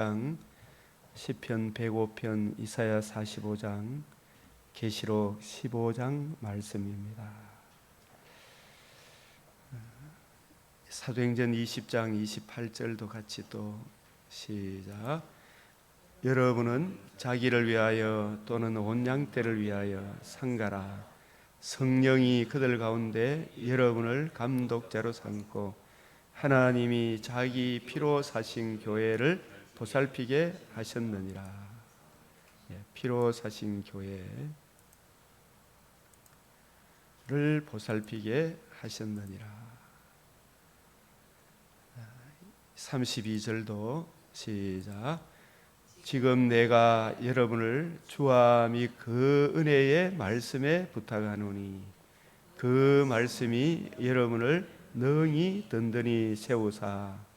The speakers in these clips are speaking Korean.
시편 105편, 이사야 45장, 계시록 15장 말씀입니다. 사도행전 20장 28절도 같이 또 시작. 여러분은 자기를 위하여 또는 온 양떼를 위하여 상가라. 성령이 그들 가운데 여러분을 감독자로 삼고 하나님이 자기 피로 사신 교회를 보살피게 하셨느니라. 피로 사신 교회를 보살피게 하셨느니라. 32절도 시작. 지금 내가 여러분을 주와 및 그 은혜의 말씀에 부탁하노니 그 말씀이 여러분을 능히 든든히 세우사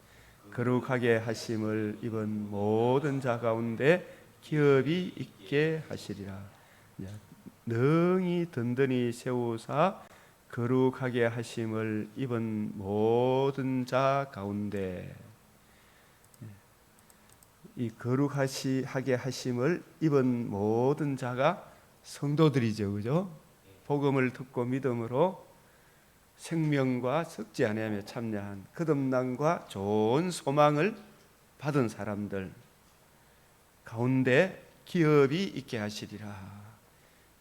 거룩하게 하심을 입은 모든 자 가운데 기업이 있게 하시리라. 능히 든든히 세우사 거룩하게 하심을 입은 모든 자 가운데, 이 거룩하게 하심을 입은 모든 자가 성도들이죠, 그죠? 복음을 듣고 믿음으로 생명과 썩지 아니하며 참여한 거듭남과 좋은 소망을 받은 사람들 가운데 기업이 있게 하시리라.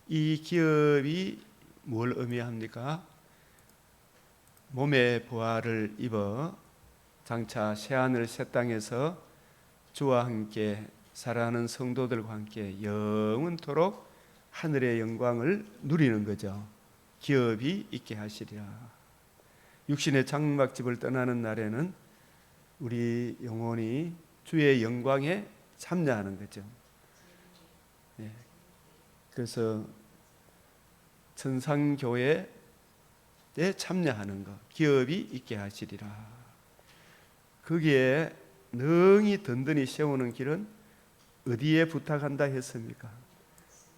이 기업이 뭘 의미합니까? 몸의 부활을 입어 장차 새하늘 새 땅에서 주와 함께 살아가는 성도들과 함께 영원토록 하늘의 영광을 누리는 거죠. 기업이 있게 하시리라. 육신의 장막집을 떠나는 날에는 우리 영혼이 주의 영광에 참여하는 거죠. 그래서 천상교회에 참여하는 것, 기업이 있게 하시리라. 거기에 능히 든든히 세우는 길은 어디에 부탁한다 했습니까?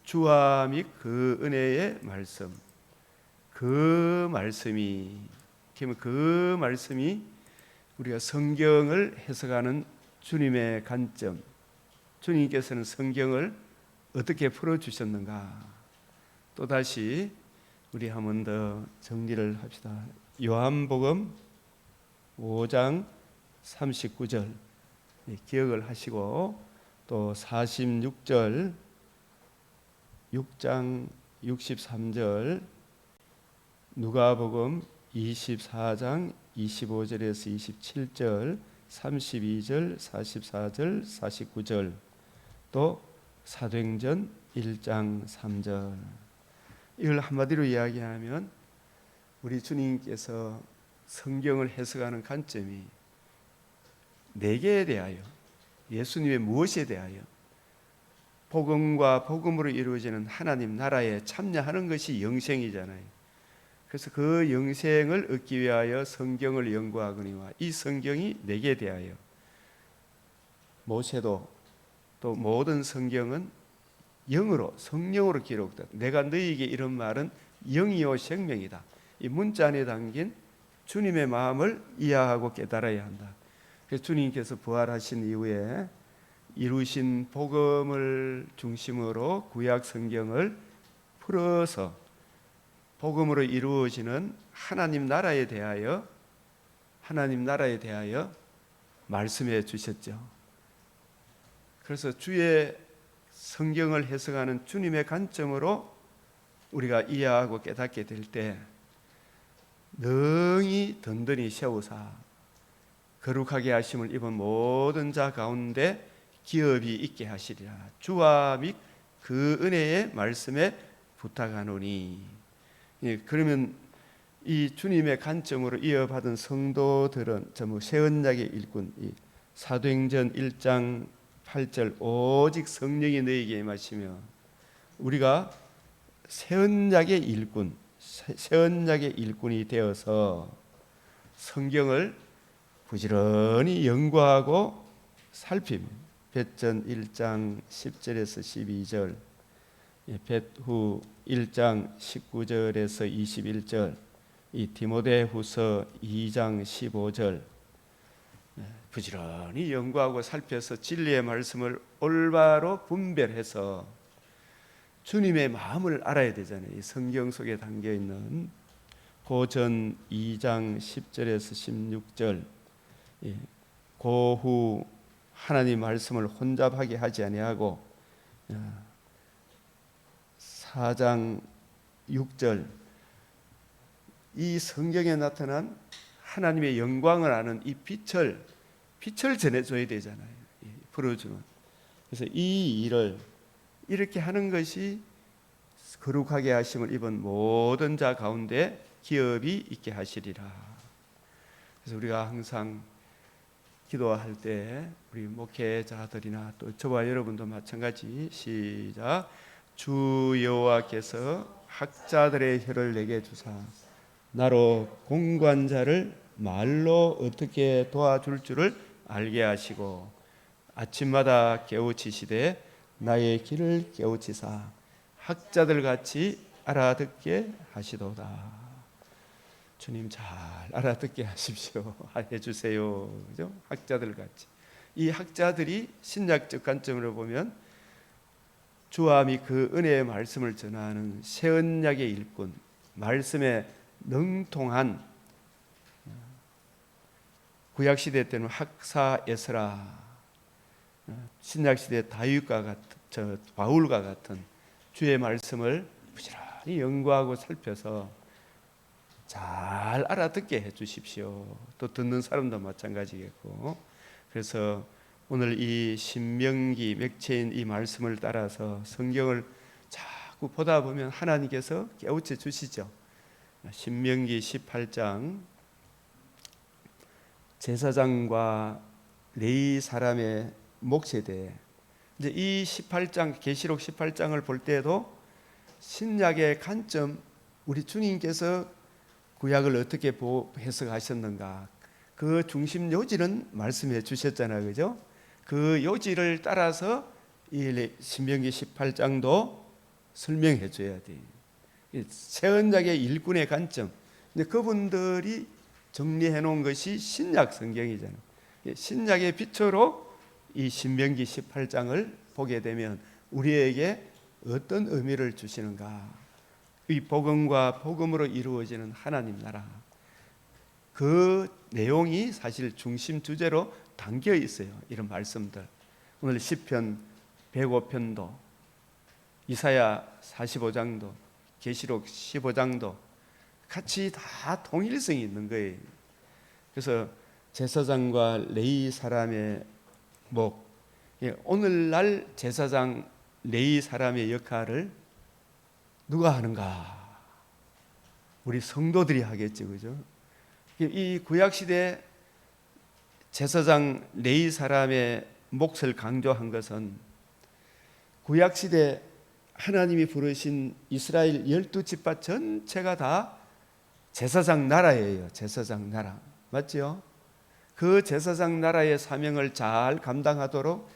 주와 및 그 은혜의 말씀, 그 말씀이 우리가 성경을 해석하는 주님의 관점, 주님께서는 성경을 어떻게 풀어주셨는가? 또다시 우리 한 번 더 정리를 합시다. 요한복음 5장 39절 기억을 하시고, 또 46절, 6장 63절, 누가복음 24장 25절에서 27절, 32절, 44절, 49절, 또 사도행전 1장 3절. 이걸 한마디로 이야기하면 우리 주님께서 성경을 해석하는 관점이 내게에 대하여, 예수님의 무엇에 대하여, 복음과 복음으로 이루어지는 하나님 나라에 참여하는 것이 영생이잖아요. 그래서 그 영생을 얻기 위하여 성경을 연구하거니와 이 성경이 내게 대하여, 모세도 또 모든 성경은 영으로, 성령으로 기록됐다. 내가 너희에게 이런 말은 영이요 생명이다. 이 문자 안에 담긴 주님의 마음을 이해하고 깨달아야 한다. 그래서 주님께서 부활하신 이후에 이루신 복음을 중심으로 구약 성경을 풀어서 복음으로 이루어지는 하나님 나라에 대하여 말씀해 주셨죠. 그래서 주의 성경을 해석하는 주님의 관점으로 우리가 이해하고 깨닫게 될 때 능히 든든히 세우사 거룩하게 하심을 입은 모든 자 가운데 기업이 있게 하시리라. 주와 및 그 은혜의 말씀에 부탁하노니. 그러면 이 주님의 관점으로 이어받은 성도들은 전부 새 언약의 일꾼, 사도행전 1장 8절 오직 성령이 너희에게 임하시며, 우리가 새 언약의 일꾼, 새 언약의 일꾼이 되어서 성경을 부지런히 연구하고 살피며, 벳전 1장 10절에서 12절, 벳후 1장 19절에서 21절, 이 디모데후서 2장 15절, 부지런히 연구하고 살펴서 진리의 말씀을 올바로 분별해서 주님의 마음을 알아야 되잖아요. 이 성경 속에 담겨 있는 고전 2장 10절에서 16절, 고후 하나님 말씀을 혼잡하게 하지 아니하고 4장 6절, 이 성경에 나타난 하나님의 영광을 아는 이 빛을 전해줘야 되잖아요. 풀어주는. 그래서 이 일을 이렇게 하는 것이 거룩하게 하심을 입은 모든 자 가운데 기업이 있게 하시리라. 그래서 우리가 항상 기도할 때 우리 목회자들이나 또 저와 여러분도 마찬가지, 시작. 주 여호와께서 학자들의 혀를 내게 주사 나로 공관자를 말로 어떻게 도와줄 줄을 알게 하시고 아침마다 깨우치시되 나의 길을 깨우치사 학자들 같이 알아듣게 하시도다. 주님 잘 알아듣게 하십시오. 해주세요. 그죠? 학자들 같이. 이 학자들이 신약적 관점으로 보면 주와 및 그 은혜의 말씀을 전하는 새 언약의 일꾼, 말씀에 능통한, 구약시대 때는 학사 에스라, 신약시대 다윗과 같은, 바울과 같은 주의 말씀을 부지런히 연구하고 살펴서 잘 알아듣게 해주십시오. 또 듣는 사람도 마찬가지겠고. 그래서 오늘 이 신명기 맥체인 이 말씀을 따라서 성경을 자꾸 보다 보면 하나님께서 깨우쳐 주시죠. 신명기 18장, 제사장과 레위 사람의 몫에 대해, 이제 이 18장, 계시록 18장을 볼 때도 신약의 관점, 우리 주님께서 구약을 어떻게 해석하셨는가, 그 중심 요지는 말씀해 주셨잖아요, 그죠? 그 요지를 따라서 이 신명기 18장도 설명해 줘야 돼. 새 언약의 일꾼의 관점, 근데 그분들이 정리해 놓은 것이 신약 성경이잖아요. 신약의 빛으로 이 신명기 18장을 보게 되면 우리에게 어떤 의미를 주시는가, 이 복음과 복음으로 이루어지는 하나님 나라, 그 내용이 사실 중심 주제로 담겨 있어요. 이런 말씀들, 오늘 시편 105편도, 이사야 45장도, 계시록 15장도 같이 다 통일성이 있는 거예요. 그래서 제사장과 레위 사람의 목, 오늘날 제사장 레위 사람의 역할을 누가 하는가? 우리 성도들이 하겠죠, 그죠? 이 구약시대 제사장 레위 사람의 몫을 강조한 것은 구약시대 하나님이 부르신 이스라엘 12지파 전체가 다 제사장 나라예요. 제사장 나라, 맞죠? 그 제사장 나라의 사명을 잘 감당하도록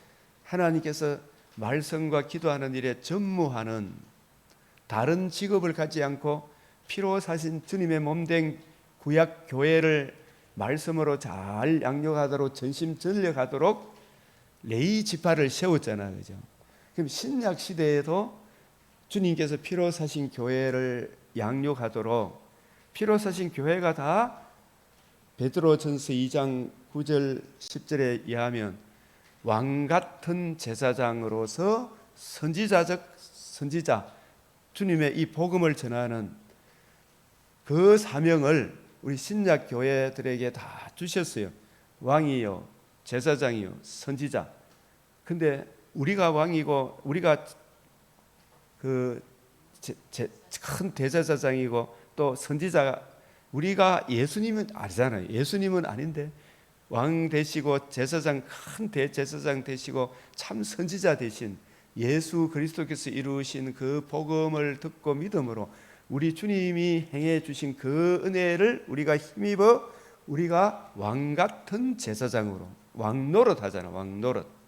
하나님께서 말씀과 기도하는 일에 전무하는, 다른 직업을 갖지 않고 피로 사신 주님의 몸된 구약 교회를 말씀으로 잘 양육하도록, 전심전력하도록 레위 지파를 세웠잖아요, 그죠? 그럼 신약 시대에도 주님께서 피로 사신 교회를 양육하도록, 피로 사신 교회가 다 베드로전서 2장 9절 10절에 의하면 왕 같은 제사장으로서 선지자, 주님의 이 복음을 전하는 그 사명을 우리 신약 교회들에게 다 주셨어요. 왕이요, 제사장이요, 선지자. 근데 우리가 왕이고 우리가 그 큰 대제사장이고 또 선지자가, 우리가 예수님은 아니잖아요. 예수님은 아닌데 왕 되시고 제사장, 큰 대제사장 되시고 참 선지자 되신 예수 그리스도께서 이루신 그 복음을 듣고 믿음으로 우리 주님이 행해 주신 그 은혜를 우리가 힘입어 우리가 왕 같은 제사장으로 왕노릇 하잖아, 왕노릇.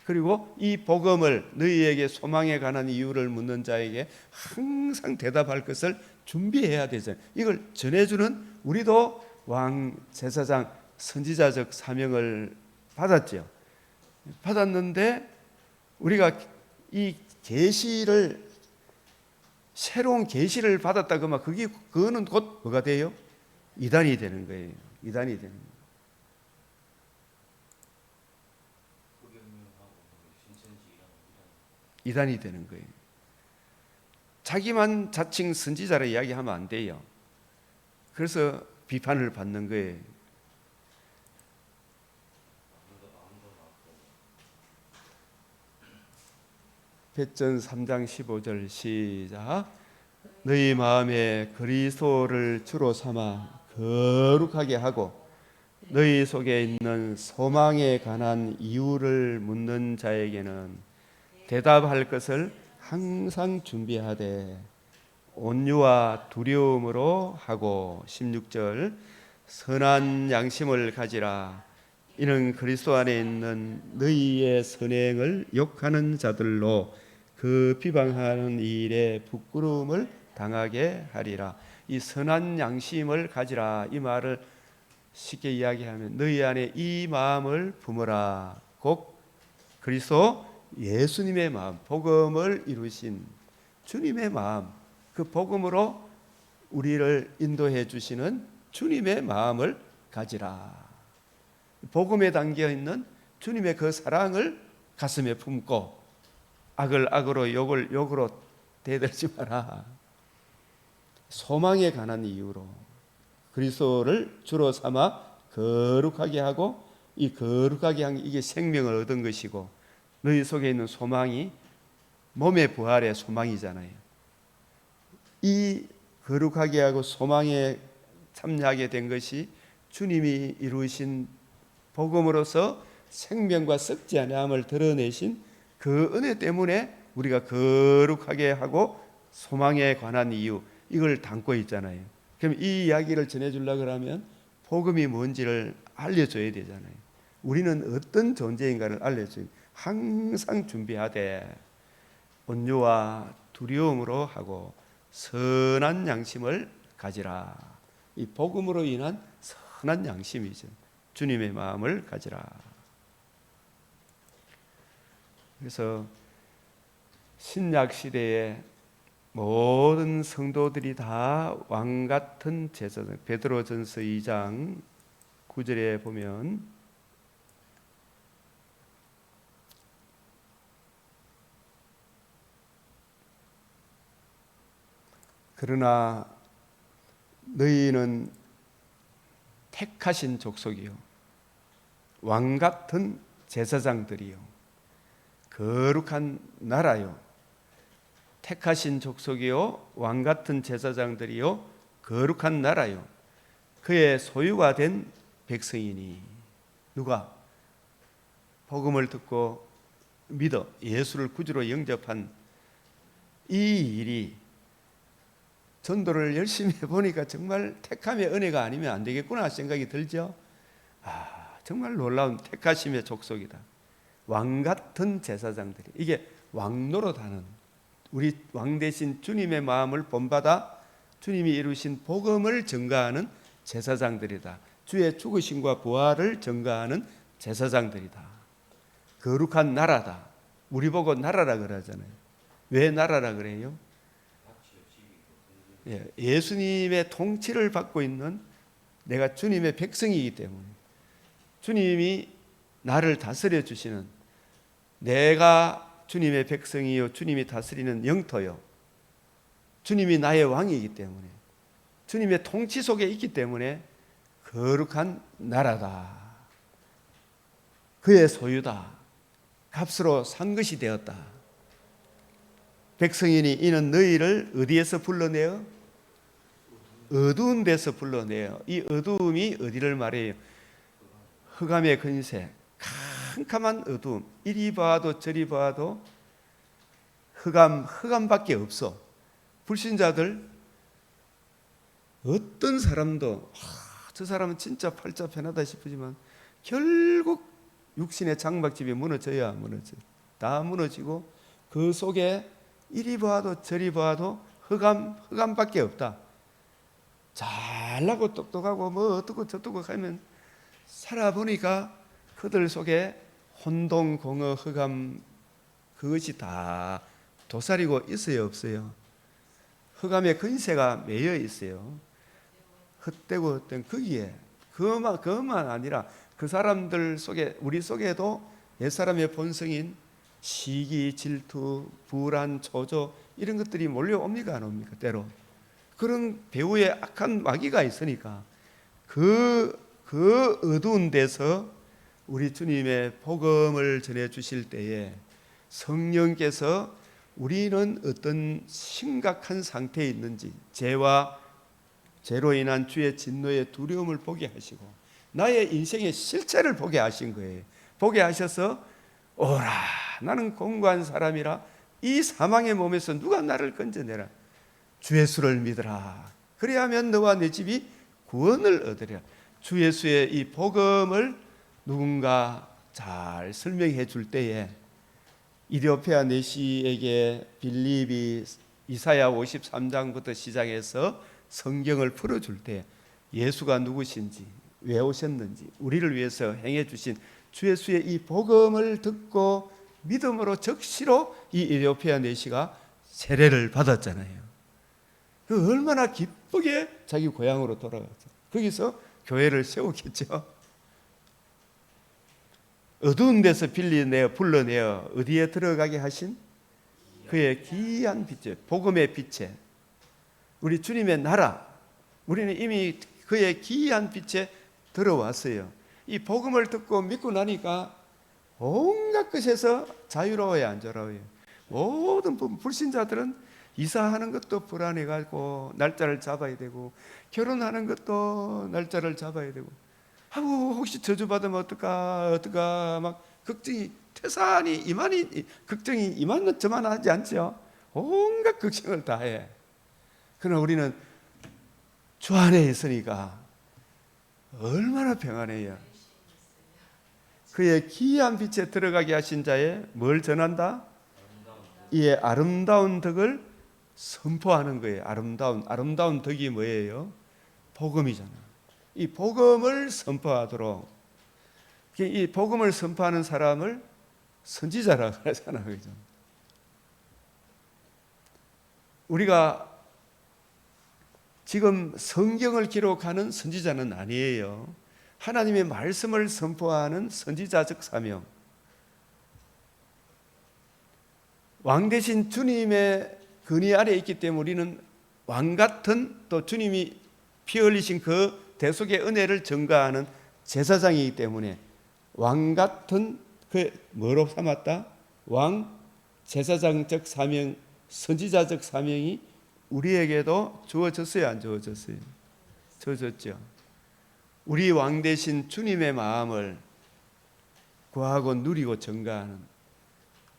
그리고 이 복음을 너희에게 소망에 관한 이유를 묻는 자에게 항상 대답할 것을 준비해야 되잖아요. 이걸 전해주는 우리도 왕 제사장 선지자적 사명을 받았죠. 받았는데 우리가 이 계시를 새로운 계시를 받았다 그러면 그거는 곧 뭐가 돼요? 이단이 되는 거예요. 이단이 되는 거예요. 이단이 되는 거예요. 자기만 자칭 선지자라 이야기하면 안 돼요. 그래서 비판을 받는 거예요. 베전 3장 15절 시작. 너희 마음에 그리스도를 주로 삼아 거룩하게 하고 너희 속에 있는 소망에 관한 이유를 묻는 자에게는 대답할 것을 항상 준비하되 온유와 두려움으로 하고 16절 선한 양심을 가지라. 이는 그리스도 안에 있는 너희의 선행을 욕하는 자들로 그 비방하는 일에 부끄러움을 당하게 하리라. 이 선한 양심을 가지라, 이 말을 쉽게 이야기하면 너희 안에 이 마음을 품어라. 곧 그리스도 예수님의 마음, 복음을 이루신 주님의 마음, 그 복음으로 우리를 인도해 주시는 주님의 마음을 가지라. 복음에 담겨 있는 주님의 그 사랑을 가슴에 품고 악을 악으로 욕을 욕으로 대들지 마라. 소망에 관한 이유로 그리스도를 주로 삼아 거룩하게 하고, 이 거룩하게 한 이게 생명을 얻은 것이고 너희 속에 있는 소망이 몸의 부활의 소망이잖아요. 이 거룩하게 하고 소망에 참여하게 된 것이 주님이 이루신 복음으로서 생명과 썩지 아니함을 드러내신 그 은혜 때문에 우리가 거룩하게 하고 소망에 관한 이유, 이걸 담고 있잖아요. 그럼 이 이야기를 전해주려고 하면 복음이 뭔지를 알려줘야 되잖아요. 우리는 어떤 존재인가를 알려줘야 돼요. 항상 준비하되 온유와 두려움으로 하고 선한 양심을 가지라. 이 복음으로 인한 선한 양심이죠. 주님의 마음을 가지라. 그래서 신약 시대에 모든 성도들이 다 왕같은 제사장, 베드로전서 2장 9절에 보면 그러나 너희는 택하신 족속이요 왕같은 제사장들이요 거룩한 나라요. 택하신 족속이요 왕같은 제사장들이요 거룩한 나라요 그의 소유가 된 백성이니. 누가? 복음을 듣고 믿어 예수를 구주로 영접한 이 일이 전도를 열심히 해보니까 정말 택함의 은혜가 아니면 안 되겠구나 생각이 들죠. 정말 놀라운 택하심의 족속이다. 왕같은 제사장들이, 이게 왕노릇하는, 우리 왕 대신 주님의 마음을 본받아 주님이 이루신 복음을 전가하는 제사장들이다. 주의 죽으심과 부활을 전가하는 제사장들이다. 거룩한 나라다. 우리 보고 나라라 그러잖아요. 왜 나라라 그래요? 예수님의 통치를 받고 있는 내가 주님의 백성이기 때문에, 주님이 나를 다스려 주시는, 내가 주님의 백성이요 주님이 다스리는 영토요, 주님이 나의 왕이기 때문에, 주님의 통치 속에 있기 때문에 거룩한 나라다. 그의 소유다. 값으로 산 것이 되었다. 백성이니 이는 너희를 어디에서 불러내어? 어두운 데서 불러내어. 이 어두움이 어디를 말해요? 흑암의 근세, 캄캄한 어두움. 이리 봐도 저리 봐도 흑암밖에 없어. 불신자들 어떤 사람도 저 사람은 진짜 팔자 편하다 싶으지만 결국 육신의 장막집이 무너져야 무너져요. 다 무너지고 그 속에 이리 봐도 저리 봐도 흑암밖에 없다. 잘나고 똑똑하고 뭐 어떻고 저떻고 하면 살아보니까 그들 속에 혼동, 공허, 흑암 그것이 다 도사리고 있어요, 없어요? 흑암의 근세가 매여 있어요. 헛되고 헛된 거기에 그것만 아니라 그 사람들 속에, 우리 속에도 옛사람의 본성인 시기, 질투, 불안, 조조 이런 것들이 몰려옵니까 안 옵니까? 때로 그런 배후에 악한 마귀가 있으니까 그 어두운 데서 우리 주님의 복음을 전해 주실 때에 성령께서 우리는 어떤 심각한 상태에 있는지, 죄로 인한 주의 진노의 두려움을 보게 하시고 나의 인생의 실체를 보게 하신 거예요. 보게 하셔서 오라, 나는 공고한 사람이라 이 사망의 몸에서 누가 나를 건져내라. 주 예수를 믿으라. 그래야면 너와 내 집이 구원을 얻으리라. 주 예수의 이 복음을 누군가 잘 설명해 줄 때에 이디오피아 내시에게 빌립이 이사야 53장부터 시작해서 성경을 풀어줄 때 예수가 누구신지, 왜 오셨는지, 우리를 위해서 행해 주신 주 예수의 이 복음을 듣고 믿음으로 적시로 이 이디오피아 내시가 세례를 받았잖아요. 그 얼마나 기쁘게 자기 고향으로 돌아갔죠. 거기서 교회를 세우겠죠. 어두운 데서 불러내어 어디에 들어가게 하신 그의 귀한 빛에, 복음의 빛에, 우리 주님의 나라, 우리는 이미 그의 귀한 빛에 들어왔어요. 이 복음을 듣고 믿고 나니까 온갖 것에서 자유로워요, 안 자유로워요? 모든 불신자들은 이사하는 것도 불안해가지고 날짜를 잡아야 되고, 결혼하는 것도 날짜를 잡아야 되고, 아우 혹시 저주받으면 어떨까 막 걱정이, 태산이 이만이 걱정이 이만 저만 하지 않죠. 온갖 걱정을 다 해. 그러나 우리는 주 안에 있으니까 얼마나 평안해요. 그의 귀한 빛에 들어가게 하신 자의 뭘 전한다? 이의 아름다운 덕을 선포하는 거예요. 아름다운 덕이 뭐예요? 복음이잖아. 이 복음을 선포하도록, 이 복음을 선포하는 사람을 선지자라고 하잖아, 그죠? 우리가 지금 성경을 기록하는 선지자는 아니에요. 하나님의 말씀을 선포하는 선지자적 사명. 왕 대신 주님의 근위 아래에 있기 때문에 우리는 왕 같은, 또 주님이 피 흘리신 그 대속의 은혜를 전가하는 제사장이기 때문에 왕 같은 그 뭐로 삼았다? 왕 제사장적 사명, 선지자적 사명이 우리에게도 주어졌어요, 안 주어졌어요? 주어졌죠. 우리 왕 대신 주님의 마음을 구하고 누리고 전가하는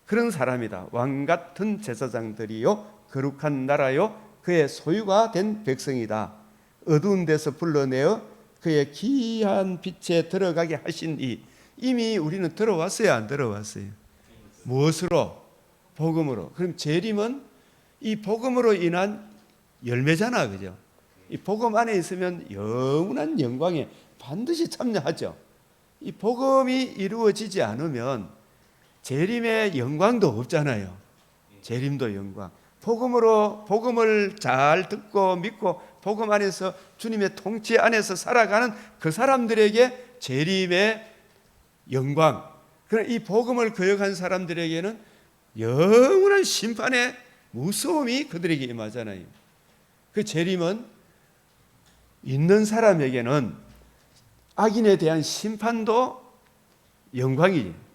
그런 사람이다. 왕 같은 제사장들이요, 거룩한 나라요, 그의 소유가 된 백성이다. 어두운 데서 불러내어 그의 귀한 빛에 들어가게 하신 이미 우리는 들어왔어요, 안 들어왔어요? 무엇으로? 복음으로. 그럼 재림은 이 복음으로 인한 열매잖아, 그죠? 이 복음 안에 있으면 영원한 영광에 반드시 참여하죠. 이 복음이 이루어지지 않으면 재림의 영광도 없잖아요. 재림도 영광. 복음을 잘 듣고 믿고 복음 안에서 주님의 통치 안에서 살아가는 그 사람들에게 재림의 영광. 그러나 이 복음을 거역한 사람들에게는 영원한 심판의 무서움이 그들에게 임하잖아요. 그 재림은 있는 사람에게는 악인에 대한 심판도 영광이에요.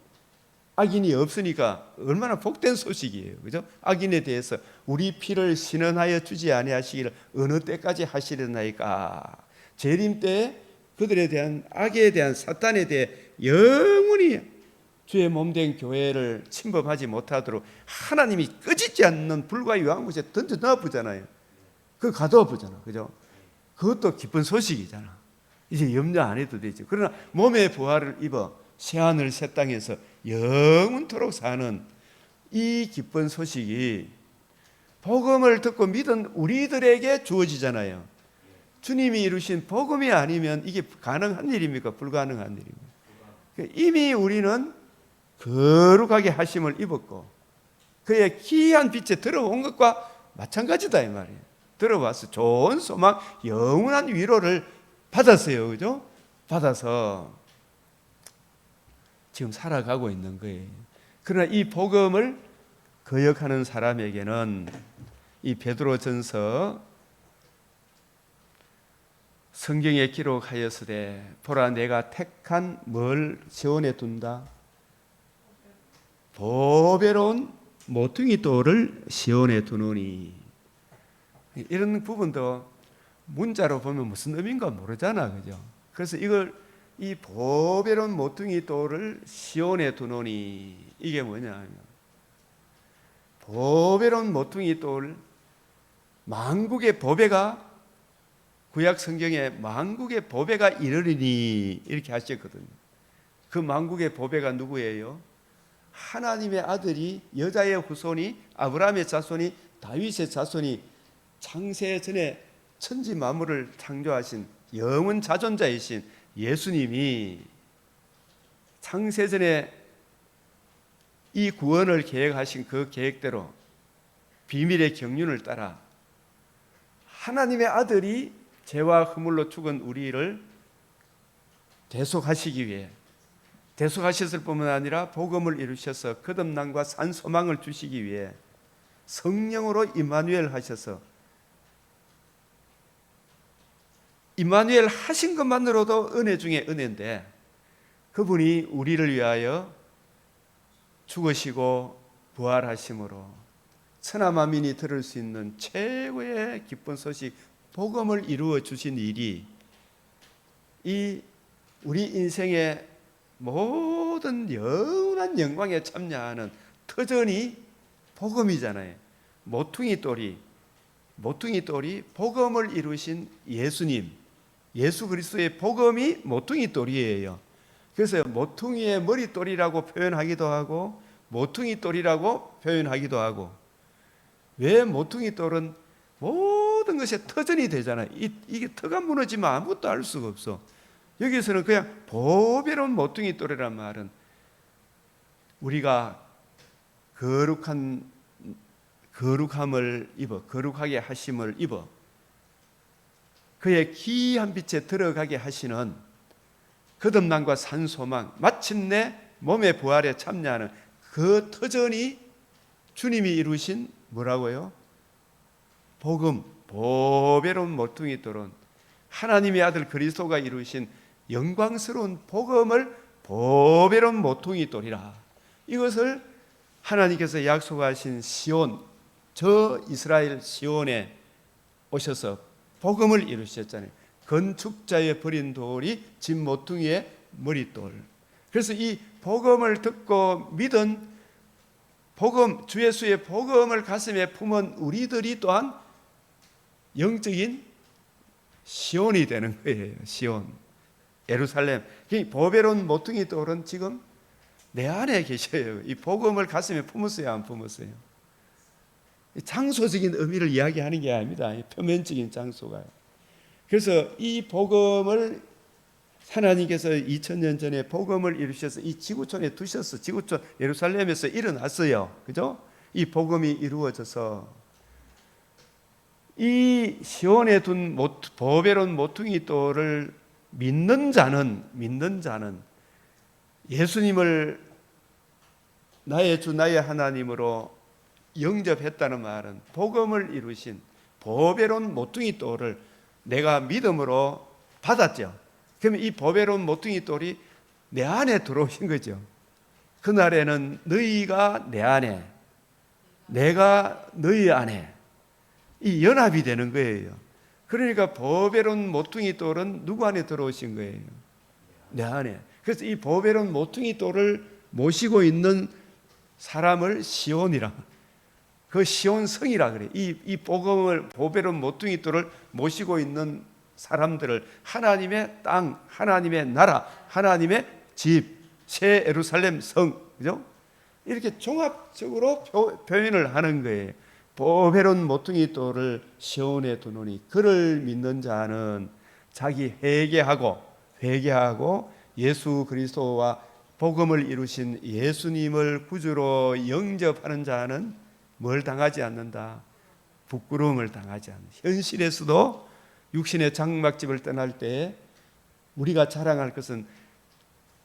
악인이 없으니까 얼마나 복된 소식이에요, 그죠? 악인에 대해서 우리 피를 신원하여 주지 아니하시기를 어느 때까지 하시려나이까. 재림 때 그들에 대한, 악에 대한, 사탄에 대해 영원히 주의 몸된 교회를 침범하지 못하도록 하나님이 꺼지지 않는 불과 유황못에 던져 넣어보잖아요. 그거 가둬보잖아, 그죠? 그것도 기쁜 소식이잖아. 이제 염려 안 해도 되죠. 그러나 몸의 부활을 입어 새하늘 새 땅에서 영원토록 사는 이 기쁜 소식이 복음을 듣고 믿은 우리들에게 주어지잖아요. 주님이 이루신 복음이 아니면 이게 가능한 일입니까? 불가능한 일입니까? 이미 우리는 거룩하게 하심을 입었고 그의 기이한 빛에 들어온 것과 마찬가지다 이 말이에요. 들어와서 좋은 소망, 영원한 위로를 받았어요. 그죠? 받아서 지금 살아가고 있는 거예요. 그러나 이 복음을 거역하는 사람에게는 이 베드로전서 성경에 기록하였으되 보라 내가 택한 뭘 시온에 둔다? 보배로운 모퉁이 돌을 시온에 두노니. 이런 부분도 문자로 보면 무슨 의미인가 모르잖아, 그죠? 그래서 이 보배로운 모퉁이 돌을 시온에 두노니 이게 뭐냐면 보배로운 모퉁이 돌, 만국의 보배가 구약 성경에 만국의 보배가 이르리니 이렇게 하셨거든요. 그 만국의 보배가 누구예요? 하나님의 아들이 여자의 후손이 아브라함의 자손이 다윗의 자손이 창세 전에 천지 만물을 창조하신 영원 자존자이신 예수님이 창세 전에 이 구원을 계획하신 그 계획대로 비밀의 경륜을 따라 하나님의 아들이 죄와 허물로 죽은 우리를 대속하시기 위해 대속하셨을 뿐만 아니라 복음을 이루셔서 거듭남과 산 소망을 주시기 위해 성령으로 임마누엘 하셔서 임마누엘 하신 것만으로도 은혜 중에 은혜인데 그분이 우리를 위하여 죽으시고 부활하심으로 천하만민이 들을 수 있는 최고의 기쁜 소식 복음을 이루어 주신 일이 이 우리 인생의 모든 영원한 영광에 참여하는 터전이 복음이잖아요. 모퉁이 돌이 복음을 이루신 예수님, 예수 그리스도의 복음이 모퉁이 돌이에요. 그래서 모퉁이의 머릿돌이라고 표현하기도 하고 모퉁이 돌이라고 표현하기도 하고 왜 모퉁이 돌은 모든 것의 터전이 되잖아요. 이게 터가 무너지면 아무것도 알 수가 없어. 여기서는 그냥 보배로운 모퉁이 돌이란 말은 우리가 거룩함을 입어 거룩하게 하심을 입어 그의 기이한 빛에 들어가게 하시는 거듭남과 산소망 마침내 몸의 부활에 참여하는 그 터전이 주님이 이루신 뭐라고요? 복음, 보배로운 모퉁이 돌은 하나님의 아들 그리스도가 이루신 영광스러운 복음을 보배로운 모퉁이 돌이라. 이것을 하나님께서 약속하신 시온, 저 이스라엘 시온에 오셔서 복음을 이루셨잖아요. 건축자의 버린 돌이 진 모퉁이의 머릿돌. 그래서 이 복음을 듣고 믿은 복음, 주 예수의 복음을 가슴에 품은 우리들이 또한 영적인 시온이 되는 거예요. 시온, 예루살렘. 보배로운 모퉁이 돌은 지금 내 안에 계셔요. 이 복음을 가슴에 품었어요, 안 품었어요? 장소적인 의미를 이야기하는 게 아닙니다. 표면적인 장소가요. 그래서 이 복음을 하나님께서 2000년 전에 복음을 이루셔서 이 지구촌에 두셔서 지구촌 예루살렘에서 일어났어요. 그죠? 이 복음이 이루어져서 이 시온에 둔 보배로운 모퉁이 돌을 믿는 자는 예수님을 나의 주 나의 하나님으로 영접했다는 말은 복음을 이루신 보배로운 모퉁이 돌을 내가 믿음으로 받았죠. 그러면 이 보배로운 모퉁이 돌이 내 안에 들어오신 거죠. 그날에는 너희가 내 안에, 내가 너희 안에 이 연합이 되는 거예요. 그러니까 보배로운 모퉁이 돌은 누구 안에 들어오신 거예요? 내 안에. 그래서 이 보배로운 모퉁이 돌을 모시고 있는 사람을 시온이라, 그 시온 성이라 그래. 이 복음을 보배로운 모퉁이 돌을 모시고 있는 사람들을 하나님의 땅, 하나님의 나라, 하나님의 집, 새 예루살렘 성, 그죠? 이렇게 종합적으로 표현을 하는 거예요. 보배로운 모퉁이 돌을 시온에 두노니 그를 믿는 자는 자기 회개하고 예수 그리스도와 복음을 이루신 예수님을 구주로 영접하는 자는 뭘 당하지 않는다? 부끄러움을 당하지 않는다. 현실에서도 육신의 장막집을 떠날 때 우리가 자랑할 것은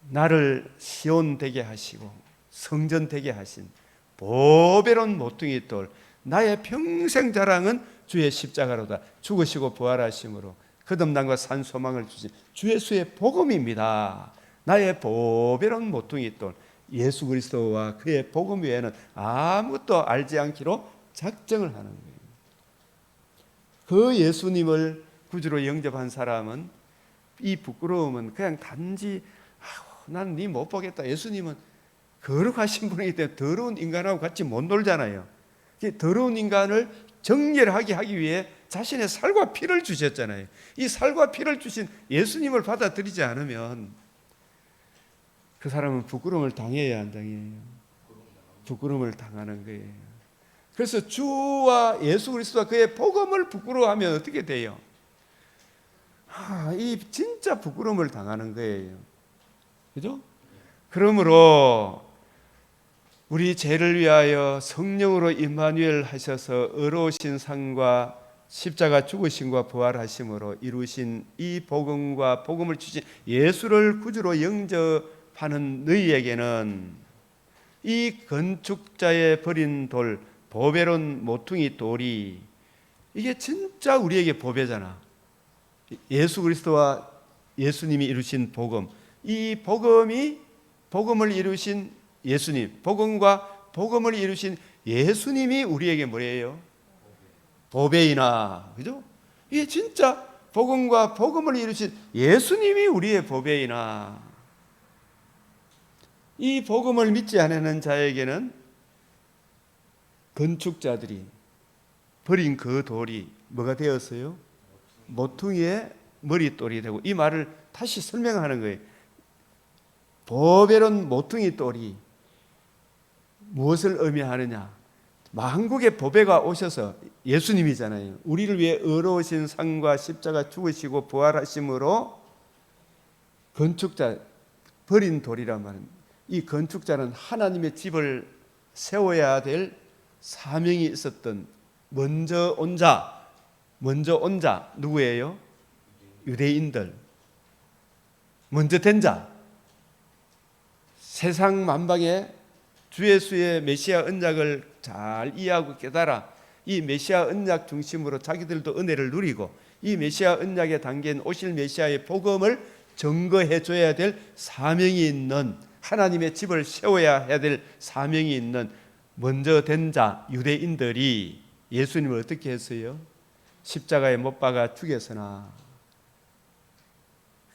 나를 시온 되게 하시고 성전 되게 하신 보배로운 모퉁이 돌, 나의 평생 자랑은 주의 십자가로다. 죽으시고 부활하심으로 거듭남과 산 소망을 주신 주 예수의 복음입니다. 나의 보배로운 모퉁이 돌 예수 그리스도와 그의 복음 외에는 아무것도 알지 않기로 작정을 하는 거예요. 그 예수님을 구주로 영접한 사람은 이 부끄러움은 그냥 단지 나는 네 못 보겠다. 예수님은 거룩하신 분이기 때문에 더러운 인간하고 같이 못 놀잖아요. 더러운 인간을 정결하게 하기 위해 자신의 살과 피를 주셨잖아요. 이 살과 피를 주신 예수님을 받아들이지 않으면 그 사람은 부끄러움을 당해야 안 당해요. 부끄러움을 당하는 거예요. 그래서 주와 예수 그리스도와 그의 복음을 부끄러워하면 어떻게 돼요? 이 진짜 부끄러움을 당하는 거예요. 그죠? 그러므로 우리 죄를 위하여 성령으로 임마누엘 하셔서 의로우신 상과 십자가 죽으심과 부활하심으로 이루신 이 복음과 복음을 주신 예수를 구주로 영접하는 너희에게는 이 건축자의 버린 돌, 보배로운 모퉁이 돌이 이게 진짜 우리에게 보배잖아. 예수 그리스도와 예수님이 이루신 복음, 이 복음을 이루신 예수님, 복음과 복음을 이루신 예수님이 우리에게 뭐예요? 보배이나, 그죠? 이게 진짜 복음과 복음을 이루신 예수님이 우리의 보배이나. 이 복음을 믿지 않는 자에게는 건축자들이 버린 그 돌이 뭐가 되었어요? 모퉁이의 머릿돌이 되고, 이 말을 다시 설명하는 거예요. 보배로운 모퉁이 돌이 무엇을 의미하느냐? 만국의 보배가 오셔서, 예수님이잖아요. 우리를 위해 의로우신 상과 십자가 죽으시고 부활하심으로 건축자, 버린 돌이란 말은, 이 건축자는 하나님의 집을 세워야 될 사명이 있었던 먼저 온 자 누구예요? 유대인들. 먼저 된 자, 세상 만방에 주 예수의 메시아 언약을 잘 이해하고 깨달아 이 메시아 언약 중심으로 자기들도 은혜를 누리고 이 메시아 언약에 담긴 오실 메시아의 복음을 증거해 줘야 될 사명이 있는, 하나님의 집을 세워야 해야 될 사명이 있는 먼저 된 자 유대인들이 예수님을 어떻게 했어요? 십자가에 못 박아 죽였으나,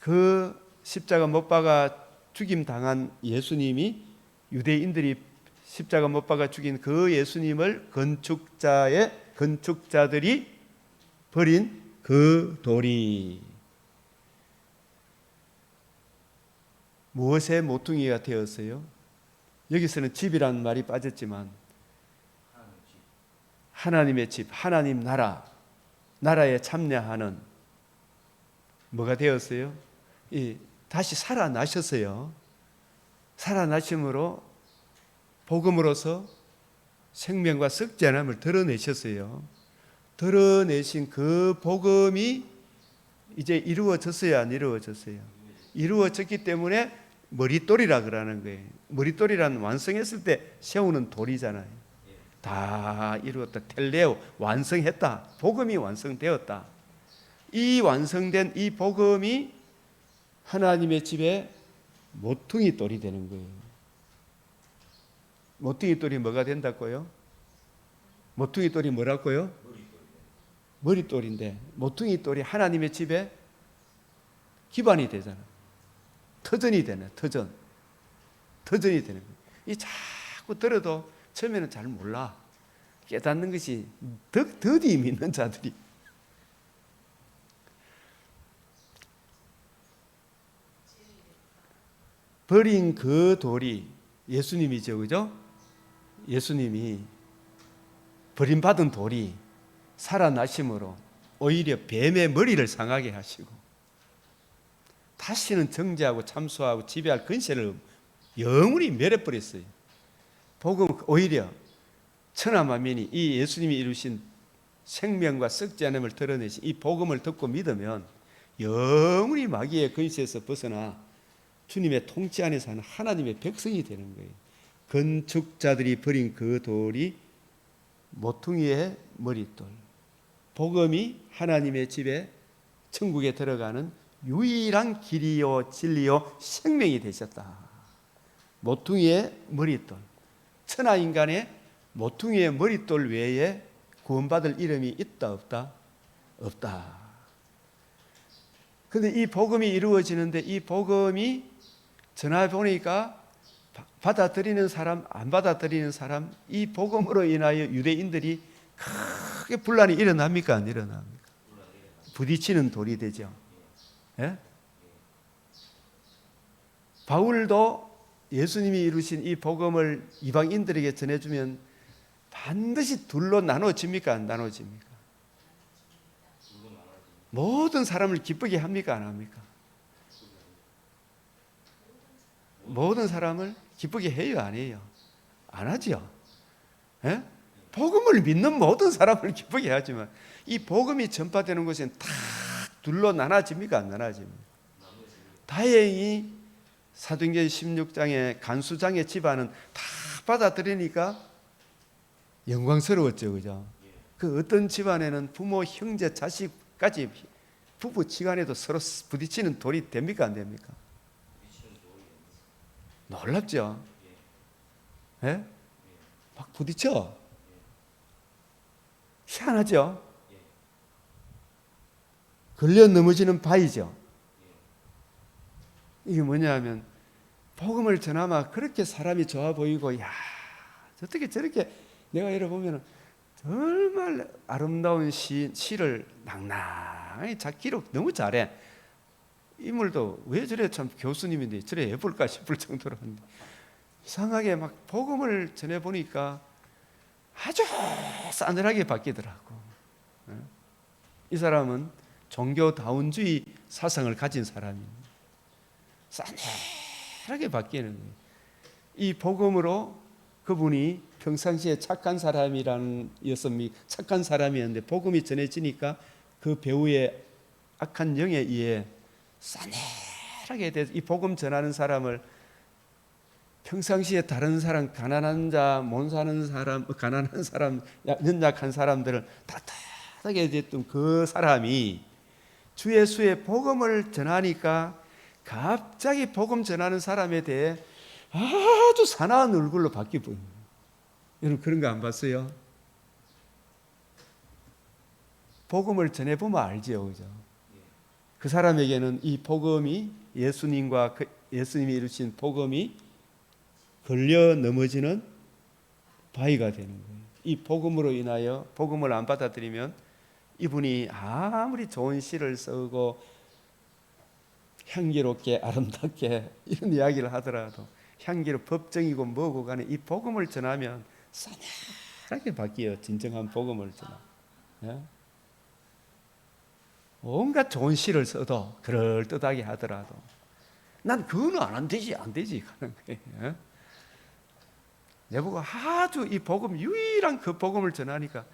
그 십자가 못 박아 죽임 당한 예수님이, 유대인들이 십자가 못 박아 죽인 그 예수님을 건축자들이 버린 그 돌이 무엇의 모퉁이가 되었어요? 여기서는 집이라는 말이 빠졌지만 하나님의 집, 하나님 나라에 참여하는 뭐가 되었어요? 다시 살아나셨어요. 살아나심으로 복음으로서 생명과 썩지 않음을 드러내셨어요. 드러내신 그 복음이 이제 이루어졌어요, 안 이루어졌어요? 이루어졌기 때문에 머릿돌이라 그러는 거예요. 머릿돌이란 완성했을 때 세우는 돌이잖아요. 다 이루었다. 텔레오, 완성했다. 복음이 완성되었다. 이 완성된 이 복음이 하나님의 집에 모퉁이 돌이 되는 거예요. 모퉁이 돌이 뭐가 된다고요? 모퉁이 돌이 뭐라고요? 머릿돌인데, 모퉁이 돌이 하나님의 집에 기반이 되잖아. 터전이 되네. 터전이 되는 거예요. 이 자꾸 들어도 처음에는 잘 몰라. 깨닫는 것이 더디 믿는 자들이. 버린 그 돌이 예수님이죠, 그죠? 예수님이 버림받은 돌이 살아나심으로 오히려 뱀의 머리를 상하게 하시고 다시는 정죄하고 참수하고 지배할 근세를 영원히 멸해버렸어요. 복음 오히려 천하만민이 이 예수님이 이루신 생명과 썩지 않음을 드러내신 이 복음을 듣고 믿으면 영원히 마귀의 근세에서 벗어나 주님의 통치 안에 사는 하나님의 백성이 되는 거예요. 건축자들이 버린 그 돌이 모퉁이의 머릿돌, 복음이 하나님의 집에 천국에 들어가는 유일한 길이요 진리요 생명이 되셨다. 모퉁이의 머릿돌, 천하인간의 모퉁이의 머릿돌 외에 구원받을 이름이 있다 없다? 없다. 그런데 이 복음이 이루어지는데 이 복음이 전화 보니까 받아들이는 사람, 안 받아들이는 사람, 이 복음으로 인하여 유대인들이 크게 분란이 일어납니까? 안 일어납니까? 부딪히는 돌이 되죠. 예? 바울도 예수님이 이루신 이 복음을 이방인들에게 전해주면 반드시 둘로 나눠집니까? 안 나눠집니까? 모든 사람을 기쁘게 합니까? 안 합니까? 모든 사람을 기쁘게 해요? 안 해요? 안 하죠. 예? 복음을 믿는 모든 사람을 기쁘게 하지만 이 복음이 전파되는 곳은 다 둘로 나눠집니까? 안 나눠집니까? 다행히 사도행전 16장의 간수장의 집안은 다 받아들이니까 영광스러웠죠. 그죠? 그 어떤 집안에는 부모, 형제, 자식까지 부부 지간에도 서로 부딪히는 돌이 됩니까? 안 됩니까? 놀랍죠? 예? 막 부딪혀. 희한하죠? 걸려 넘어지는 바위죠. 이게 뭐냐 하면 복음을 전하면 그렇게 사람이 좋아 보이고 야 어떻게 저렇게 내가 여러보면 정말 아름다운 시를 낭낭히 기록 너무 잘해. 인물도 왜 저래 참 교수님인데 저래 예쁠까 싶을 정도로 이상하게 막 복음을 전해보니까 아주 싸늘하게 바뀌더라고. 이 사람은 종교다운주의 사상을 가진 사람입니다. 싸늘하게 바뀌는 거예요. 이 복음으로 그분이 평상시에 착한 사람이었는데 복음이 전해지니까 그 배우의 악한 영에 의해 싸늘하게 돼서 이 복음 전하는 사람을 평상시에 다른 사람, 가난한 자, 못 사는 사람, 가난한 사람, 연약한 사람들을 따뜻하게 됐던 그 사람이 주 예수의 복음을 전하니까 갑자기 복음 전하는 사람에 대해 아주 사나운 얼굴로 바뀌어버린 거예요. 여러분 그런 거 안 봤어요? 복음을 전해보면 알죠. 그죠? 그 사람에게는 이 복음이 예수님과 예수님이 이루신 복음이 걸려 넘어지는 바위가 되는 거예요. 이 복음으로 인하여 복음을 안 받아들이면 이분이 아무리 좋은 시를 쓰고 향기롭게 아름답게 이런 이야기를 하더라도 향기로 법정이고 뭐고 간에 이 복음을 전하면 싸늘하게 바뀌어요. 진정한 복음을 전하. 예? 온갖 좋은 시를 써도 그럴듯하게 하더라도 난 그거는 안 되지 하는 거예요. 예? 내보고 아주 이 복음 유일한 그 복음을 전하니까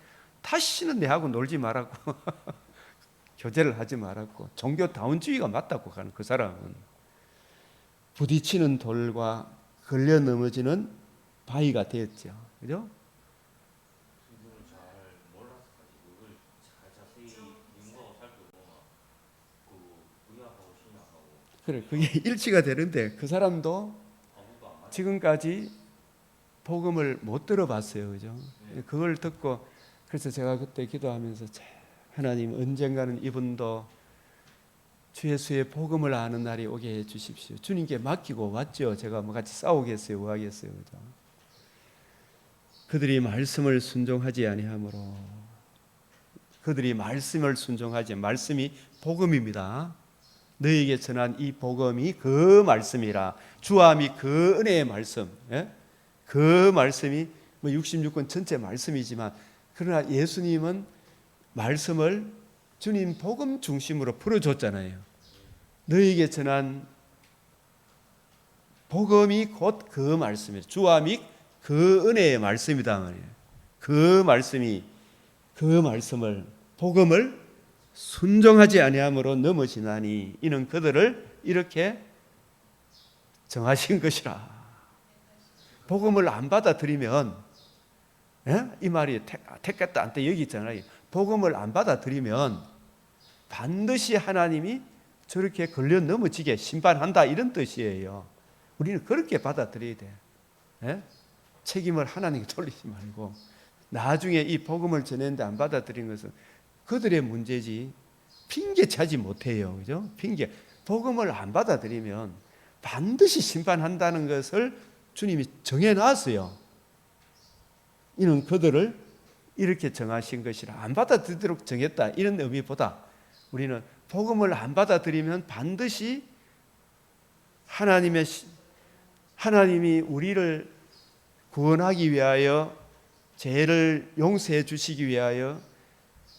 다시는 내하고 놀지 말라고 교제를 하지 말았고 종교다운주의가 맞다고 가는 그 사람은 부딪히는 돌과 걸려 넘어지는 바위가 되었죠. 그죠? 그래, 그게 일치가 되는데 그 사람도 지금까지 복음을 못 들어봤어요. 그죠? 그걸 듣고 그래서 제가 그때 기도하면서 하나님 언젠가는 이분도 주 예수의 복음을 아는 날이 오게 해 주십시오. 주님께 맡기고 왔죠. 제가 뭐 같이 싸우겠어요, 뭐 하겠어요. 그죠? 그들이 말씀을 순종하지 아니하므로 그들이 말씀을 순종하지 말씀이 복음입니다. 너희에게 전한 이 복음이 그 말씀이라. 주함이 그 은혜의 말씀. 예? 그 말씀이 뭐 66권 전체 말씀이지만 그러나 예수님은 말씀을 주님 복음 중심으로 풀어줬잖아요. 너희에게 전한 복음이 곧 그 말씀이에요. 주와 및 그 은혜의 말씀이다 말이에요. 그 말씀을 복음을 순종하지 아니함으로 넘어지나니 이는 그들을 이렇게 정하신 것이라. 복음을 안 받아들이면, 이 말이 택했다 안때 여기 있잖아요. 복음을 안 받아들이면 반드시 하나님이 저렇게 걸려 넘어지게 심판한다 이런 뜻이에요. 우리는 그렇게 받아들여야 돼. 책임을 하나님께 돌리지 말고 나중에 이 복음을 전했는데 안 받아들인 것은 그들의 문제지 핑계 차지 못해요. 그죠? 핑계. 복음을 안 받아들이면 반드시 심판한다는 것을 주님이 정해놨어요. 이는 그들을 이렇게 정하신 것이라. 안 받아들이도록 정했다 이런 의미보다 우리는 복음을 안 받아들이면 반드시 하나님이 우리를 구원하기 위하여 죄를 용서해 주시기 위하여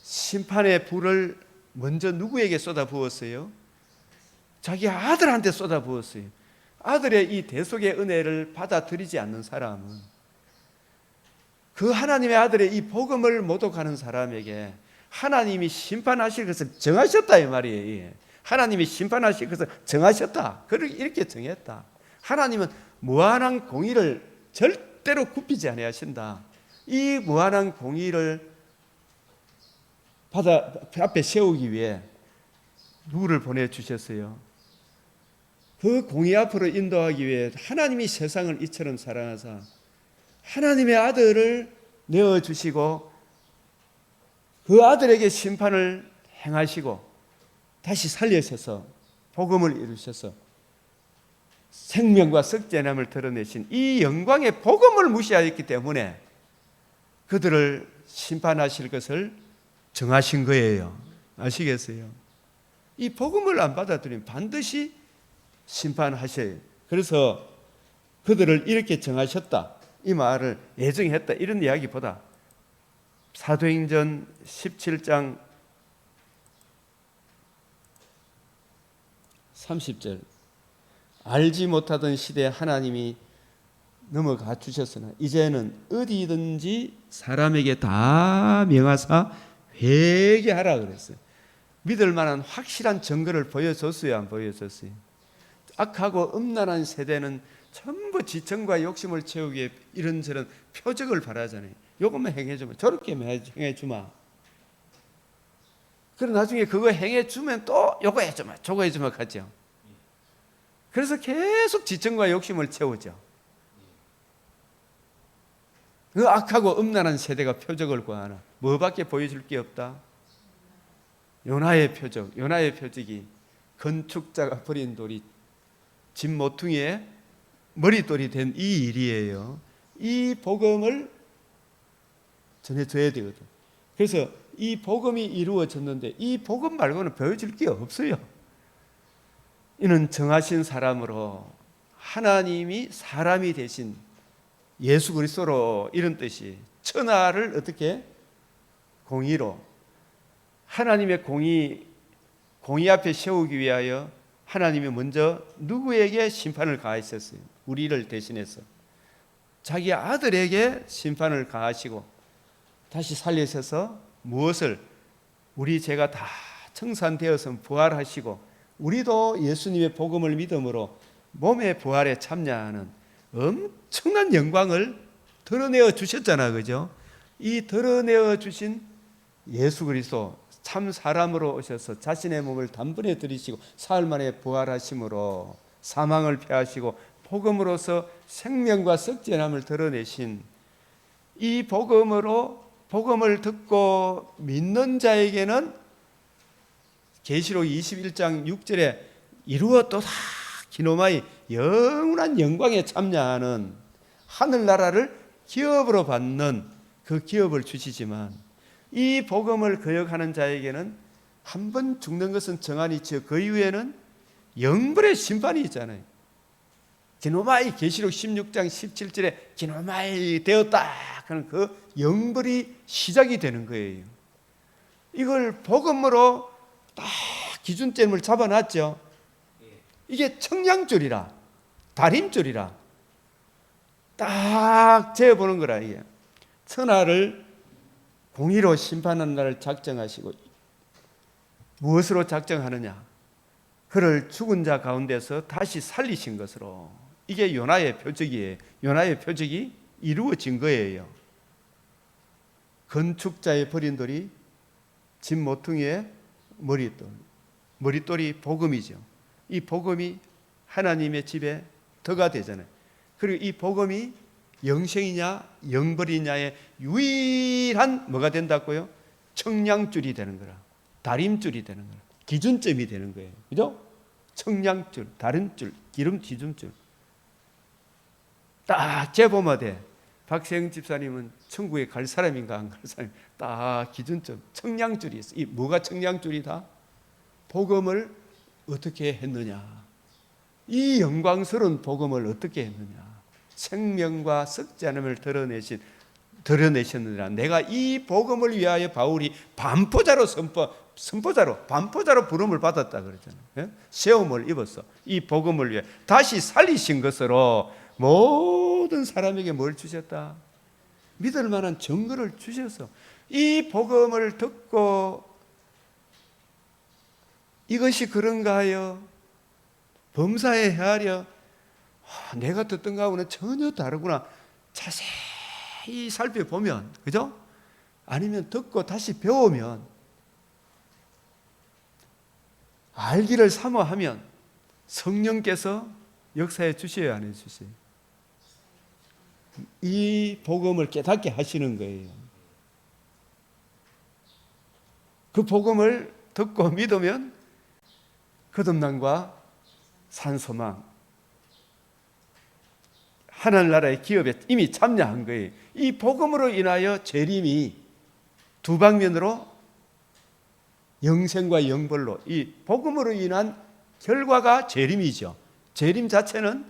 심판의 불을 먼저 누구에게 쏟아부었어요? 자기 아들한테 쏟아부었어요. 아들의 이 대속의 은혜를 받아들이지 않는 사람은 그 하나님의 아들의 이 복음을 모독하는 사람에게 하나님이 심판하실 것을 정하셨다 이 말이에요. 하나님이 심판하실 것을 정하셨다. 이렇게 정했다. 하나님은 무한한 공의를 절대로 굽히지 아니하신다. 이 무한한 공의를 앞에 세우기 위해 누구를 보내주셨어요? 그 공의 앞으로 인도하기 위해 하나님이 세상을 이처럼 사랑하사 하나님의 아들을 내어주시고 그 아들에게 심판을 행하시고 다시 살리셔서 복음을 이루셔서 생명과 썩죄함을 드러내신 이 영광의 복음을 무시하였기 때문에 그들을 심판하실 것을 정하신 거예요. 아시겠어요? 이 복음을 안 받아들이면 반드시 심판하셔요. 그래서 그들을 이렇게 정하셨다. 이 말을 예정했다. 이런 이야기보다 사도행전 17장 30절 알지 못하던 시대에 하나님이 넘어가 주셨으나 이제는 어디든지 사람에게 다 명하사 회개하라 그랬어요. 믿을 만한 확실한 증거를 보여줬어요, 안 보여줬어요? 악하고 음란한 세대는 전부 지청과 욕심을 채우기 위해 이런저런 표적을 바라잖아요. 요것만 행해주마, 저렇게 행해주마. 그럼 나중에 그거 행해주면 또 요거 해주마, 저거 해주마 하죠. 그래서 계속 지청과 욕심을 채우죠. 그 악하고 음란한 세대가 표적을 구하나 뭐밖에 보여줄 게 없다. 요나의 표적이 건축자가 버린 돌이 집 모퉁이에 머릿돌이 된 이 일이에요. 이 복음을 전해줘야 되거든. 그래서 이 복음이 이루어졌는데 이 복음 말고는 보여줄 게 없어요. 이는 정하신 사람으로 하나님이 사람이 되신 예수 그리스도로 이런 뜻이 천하를 어떻게 공의로 하나님의 공의 앞에 세우기 위하여 하나님이 먼저 누구에게 심판을 가하셨어요? 우리를 대신해서 자기 아들에게 심판을 가하시고 다시 살리셔서 무엇을 우리 죄가 다 청산되어서 부활하시고 우리도 예수님의 복음을 믿음으로 몸의 부활에 참여하는 엄청난 영광을 드러내어 주셨잖아, 그죠? 이 드러내어 주신 예수 그리스도 참 사람으로 오셔서 자신의 몸을 단번에 들이시고 사흘 만에 부활하심으로 사망을 패하시고 복음으로서 생명과 썩죄함을 드러내신 이 복음을 듣고 믿는 자에게는 계시록 21장 6절에 이루었도다 기노마의 영원한 영광에 참여하는 하늘나라를 기업으로 받는 그 기업을 주시지만 이 복음을 거역하는 자에게는 한 번 죽는 것은 정한이죠. 그 이후에는 영벌의 심판이 있잖아요. 기노마이 계시록 16장 17절에 기노마이 되었다 하는 그 영벌이 시작이 되는 거예요. 이걸 복음으로 딱 기준점을 잡아놨죠. 이게 청량줄이라, 다림줄이라 딱 재어보는 거라. 이게 천하를 공의로 심판하는 날을 작정하시고, 무엇으로 작정하느냐? 그를 죽은 자 가운데서 다시 살리신 것으로. 이게 요나의 표적이에요. 요나의 표적이 이루어진 거예요. 건축자의 버린 돌이 집 모퉁이의 머릿돌, 머릿돌이 복음이죠. 이 복음이 하나님의 집에 터가 되잖아요. 그리고 이 복음이 영생이냐 영벌이냐의 유일한 뭐가 된다고요? 청량줄이 되는 거라, 다림줄이 되는 거라, 기준점이 되는 거예요. 그죠? 청량줄, 다림줄, 기름 기준줄 딱 재보면 돼. 박세영 집사님은 천국에 갈 사람인가 안 갈 사람, 딱 기준점, 청량줄이 있어. 이 뭐가 청량줄이다? 복음을 어떻게 했느냐, 이 영광스러운 복음을 어떻게 했느냐, 생명과 썩지 않음을 드러내셨느니라. 내가 이 복음을 위하여 바울이 반포자로 반포자로 부름을 받았다 그랬잖아요. 예? 세움을 입었어. 이 복음을 위해 다시 살리신 것으로 모든 사람에게 뭘 주셨다? 믿을 만한 증거를 주셔서 이 복음을 듣고 이것이 그런가 하여 범사에 헤아려 내가 듣던 거하고는 전혀 다르구나 자세히 살펴보면, 그죠? 아니면 듣고 다시 배우면, 알기를 사모하면 성령께서 역사해 주셔야 안 해 주세요. 이 복음을 깨닫게 하시는 거예요. 그 복음을 듣고 믿으면 거듭남과 산소망, 하늘나라의 기업에 이미 참여한 거예요. 이 복음으로 인하여 재림이 두 방면으로, 영생과 영벌로, 이 복음으로 인한 결과가 재림이죠. 재림 자체는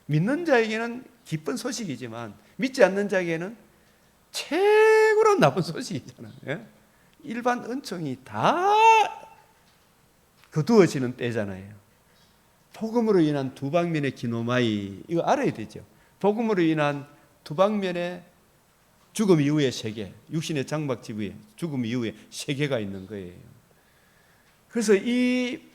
믿는 자에게는 기쁜 소식이지만 믿지 않는 자에게는 최고로 나쁜 소식이잖아요. 예? 일반 은총이 다 거두어지는 때잖아요. 복음으로 인한 두 방면의 기노마이, 이거 알아야 되죠. 복음으로 인한 두 방면의 죽음 이후의 세계, 육신의 장막집 위에 죽음 이후에 세계가 있는 거예요. 그래서 이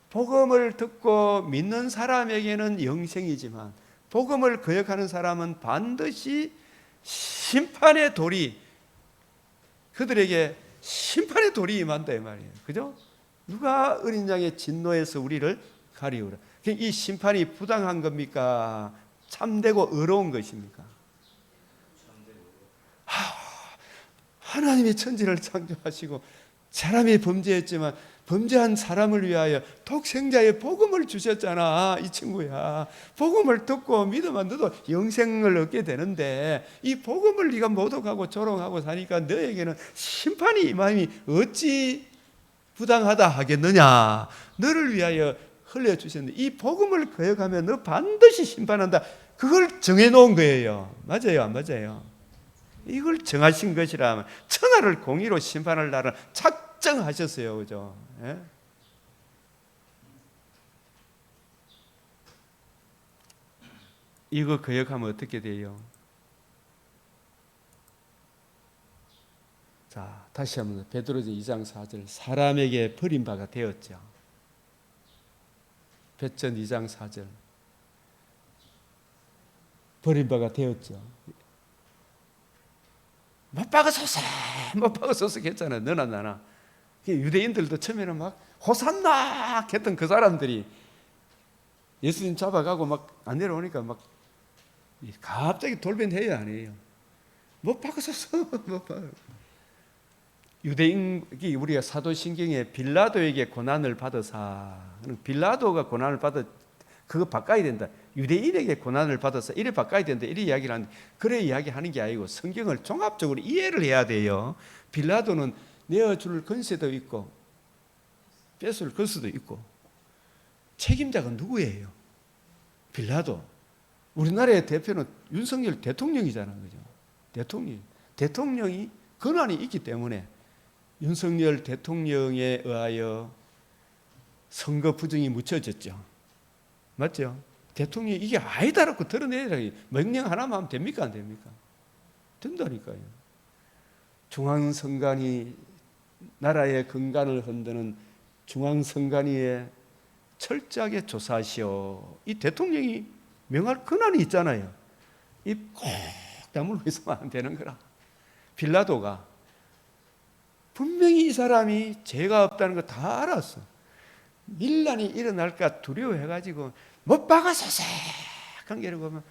복음을 듣고 믿는 사람에게는 영생이지만 복음을 거역하는 사람은 반드시 심판의 돌이, 그들에게 심판의 돌이 임한다 이 말이에요. 그죠? 누가 어린 양의 진노에서 우리를 가리우라. 이 심판이 부당한 겁니까? 참되고 의로운 것입니까? 하나님이 천지를 창조하시고 사람이 범죄했지만 범죄한 사람을 위하여 독생자의 복음을 주셨잖아. 이 친구야, 복음을 듣고 믿으면 너도 영생을 얻게 되는데 이 복음을 네가 모독하고 조롱하고 사니까 너에게는 심판이 임함이 어찌 부당하다 하겠느냐. 너를 위하여 흘려주셨는데 이 복음을 거역하면 너 반드시 심판한다. 그걸 정해놓은 거예요. 맞아요 안 맞아요? 이걸 정하신 것이라 천하를 공의로 심판할 날은 작정하셨어요. 그죠? 예? 이거 거역하면 어떻게 돼요? 자, 다시 한번 베드로전 2장 4절, 사람에게 버림바가 되었죠. 베전 2장 4절, 버림바가 되었죠. 못 박아서서 했잖아요. 너나 나나. 유대인들도 처음에는 막 호산나 했던 그 사람들이 예수님 잡아가고 막 안 내려오니까 막 갑자기 돌변해야 안 해요. 못 박아서서 못 박아. 유대인이 우리가 사도신경에 빌라도에게 고난을 받으사, 빌라도가 고난을 받아 그거 바꿔야 된다. 유대인에게 고난을 받아서 이래 바꿔야 된다. 이래 이야기를 하는데 그래 이야기하는 게 아니고 성경을 종합적으로 이해를 해야 돼요. 빌라도는 내어줄 권세도 있고 뺏을 것도 있고 책임자가 누구예요? 빌라도. 우리나라의 대표는 윤석열 대통령이잖아요. 그죠? 대통령이 권한이 있기 때문에 윤석열 대통령에 의하여 선거 부정이 묻혀졌죠. 맞죠? 대통령이 이게 아니다라고 드러내라. 명령 하나만 하면 됩니까? 안 됩니까? 된다니까요. 중앙선관위, 나라의 근간을 흔드는 중앙선관위에 철저하게 조사하시오. 이 대통령이 명할 권한이 있잖아요. 입 꼭 다물고 있으면 안 되는 거라. 빌라도가 분명히 이 사람이 죄가 없다는 거 다 알았어. 밀란이 일어날까 두려워해가지고 못 박아서 한 게를 보면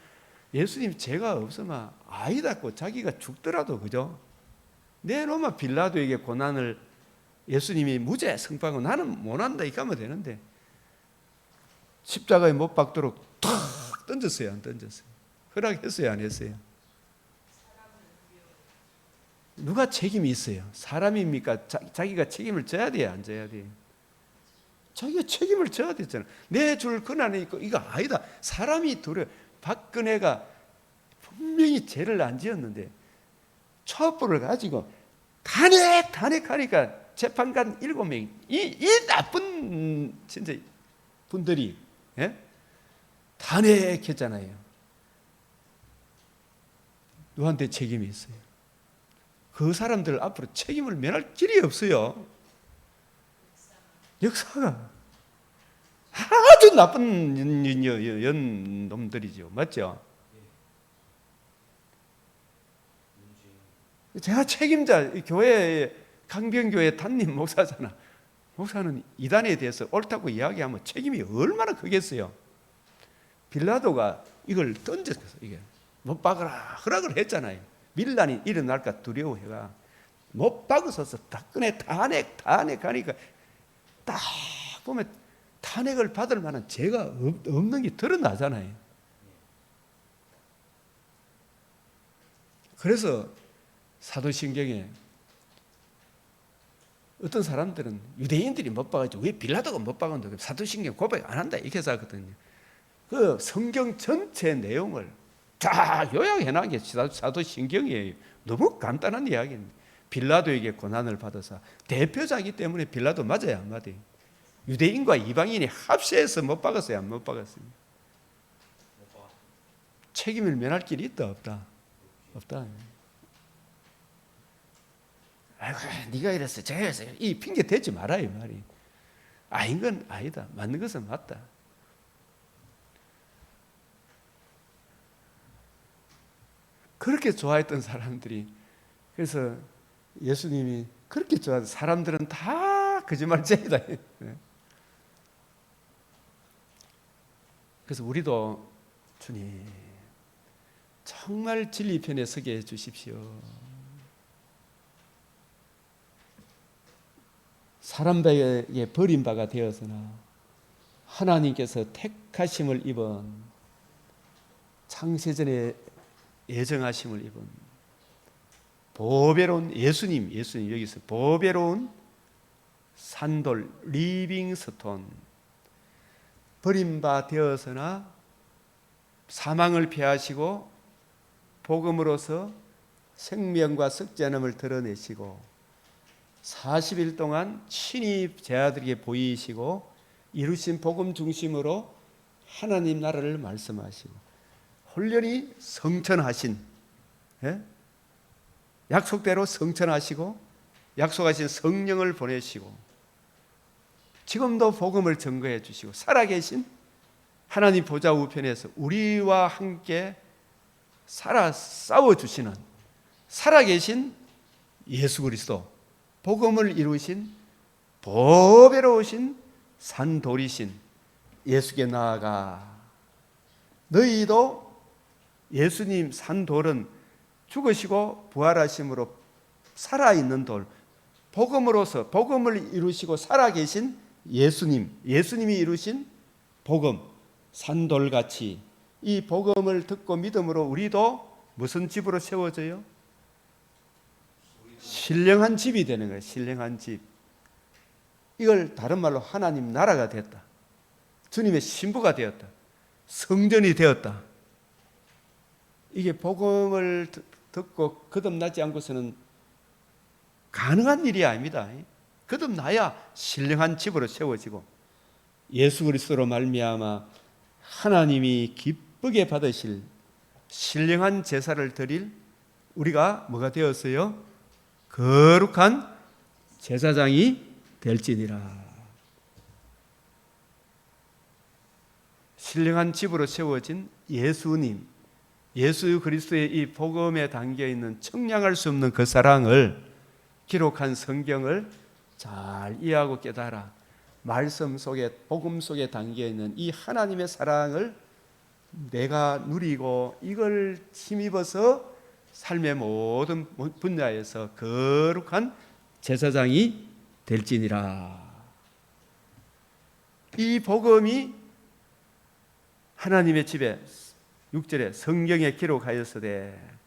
예수님 죄가 없으면 아이다고 자기가 죽더라도 그죠? 내놓으면 빌라도에게 고난을 예수님이 무죄 승파하고 나는 못한다 이렇게 하면 되는데 십자가에 못 박도록 탁 던졌어요, 안 던졌어요? 허락했어요, 안 했어요? 누가 책임이 있어요? 사람입니까? 자기가 책임을 져야 돼요, 안 져야 돼요? 자기가 책임을 져야 되잖아. 내줄 권한이 있고 이거 아니다. 사람이 두려워. 박근혜가 분명히 죄를 안 지었는데 첩보를 가지고 탄핵하니까 재판관 7명이 이 나쁜 진짜 분들이 탄핵했잖아요. 누구한테 책임이 있어요? 그 사람들 앞으로 책임을 면할 길이 없어요. 역사가 아주 나쁜 놈들이죠. 맞죠? 제가 책임자, 교회 강변교회 담임 목사잖아. 목사는 이단에 대해서 옳다고 이야기하면 책임이 얼마나 크겠어요. 빌라도가 이걸 던졌어. 이게 못 박으라 허락을 했잖아요. 밀란이 일어날까 두려워해가 못 박으셔서 박근혜 탄핵하니까 딱 보면 탄핵을 받을 만한 죄가 없는 게 드러나잖아요. 그래서 사도신경에 어떤 사람들은 유대인들이 못 박았죠. 왜 빌라도가 못 박았는데 사도신경 고백 안 한다 이렇게 생각하거든요. 그 성경 전체 내용을 다 요약해 놓은 게 사도신경이에요. 너무 간단한 이야기입니다. 빌라도에게 고난을 받아서 대표자이기 때문에 빌라도 맞아요, 안 맞아요? 유대인과 이방인이 합세해서 못 박았어요, 안 못 박았습니다? 책임을 면할 길이 있다, 없다? 없다. 아이고, 네가 이랬어, 제가 이랬어요. 이 핑계 대지 마라 이 말이. 아닌 건 아니다, 맞는 것은 맞다. 그렇게 좋아했던 사람들이, 그래서 예수님이 그렇게 좋아해서 사람들은 다 거짓말쟁이다. 그래서 우리도 주님 정말 진리 편에 서게 해 주십시오. 사람에게 버림바가 되어서나 하나님께서 택하심을 입은 창세전에 예정하심을 입은 보배로운 예수님 여기서 보배로운 산돌 리빙스톤, 버림바 되어서나 사망을 피하시고 복음으로서 생명과 썩지 않음을 드러내시고 40일 동안 친히 제자들에게 보이시고 이루신 복음 중심으로 하나님 나라를 말씀하시고 혼련히 성천하신, 약속대로 성천하시고 약속하신 성령을 보내시고 지금도 복음을 증거해 주시고 살아계신 하나님 보좌 우편에서 우리와 함께 싸워주시는 살아계신 예수 그리스도, 복음을 이루신 보배로우신 산돌이신 예수께 나아가 너희도 예수님 산돌은 죽으시고 부활하심으로 살아있는 돌, 복음으로서 복음을 이루시고 살아계신 예수님이 이루신 복음, 산돌같이 이 복음을 듣고 믿음으로 우리도 무슨 집으로 세워져요? 신령한 집이 되는 거예요. 신령한 집. 이걸 다른 말로 하나님 나라가 됐다. 주님의 신부가 되었다. 성전이 되었다. 이게 복음을 듣고 거듭나지 않고서는 가능한 일이 아닙니다. 거듭나야 신령한 집으로 세워지고 예수 그리스도로 말미암아 하나님이 기쁘게 받으실 신령한 제사를 드릴 우리가 뭐가 되었어요? 거룩한 제사장이 될지니라. 신령한 집으로 세워진 예수님, 예수 그리스도의 이 복음에 담겨 있는 청량할 수 없는 그 사랑을 기록한 성경을 잘 이해하고 깨달아 말씀 속에, 복음 속에 담겨 있는 이 하나님의 사랑을 내가 누리고 이걸 힘입어서 삶의 모든 분야에서 거룩한 제사장이 될지니라. 이 복음이 하나님의 집에 6절에 성경에 기록하였으되,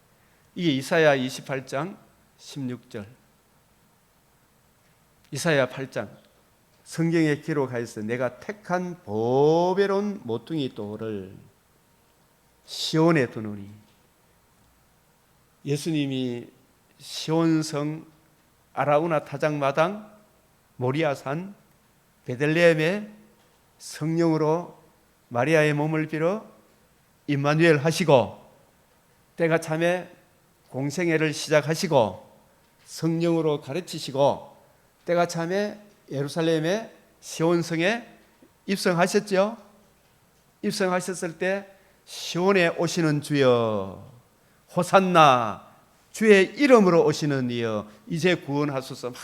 이게 이사야 28장 16절, 이사야 8장 성경에 기록하였으되 내가 택한 보배로운 모퉁이 돌을 시온에 두노니. 예수님이 시온성, 아라우나 타작마당, 모리아산, 베들레헴에 성령으로 마리아의 몸을 빌어 임마누엘 하시고, 때가 참에 공생애를 시작하시고 성령으로 가르치시고 때가 참에 예루살렘의 시온성에 입성하셨죠. 입성하셨을 때 시온에 오시는 주여 호산나, 주의 이름으로 오시는 이여 이제 구원하소서 막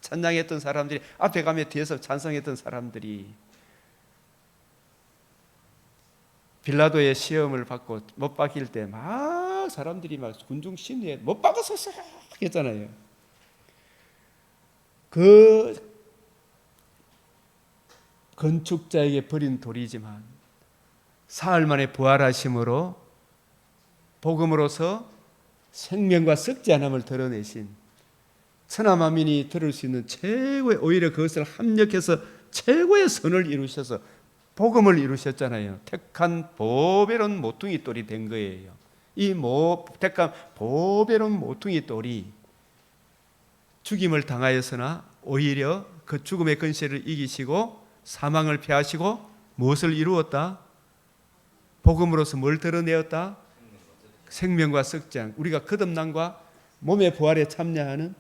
찬양했던 사람들이, 앞에 가면 뒤에서 찬송했던 사람들이 빌라도의 시험을 받고 못 박힐 때 막 사람들이 막 군중 심리에 못 박았었어 했잖아요. 그 건축자에게 버린 돌이지만 사흘 만에 부활하심으로 복음으로서 생명과 썩지 않음을 드러내신 천하만민이 들을 수 있는 최고의, 오히려 그것을 합력해서 최고의 선을 이루셔서 복음을 이루셨잖아요. 택한 보배로운 모퉁이 돌이 된 거예요. 이 택한 보배로운 모퉁이 돌이 죽임을 당하였으나 오히려 그 죽음의 권세를 이기시고 사망을 패하시고 무엇을 이루었다? 복음으로서 뭘 드러내었다? 생명과 썩지 않은, 우리가 거듭남과 몸의 부활에 참여하는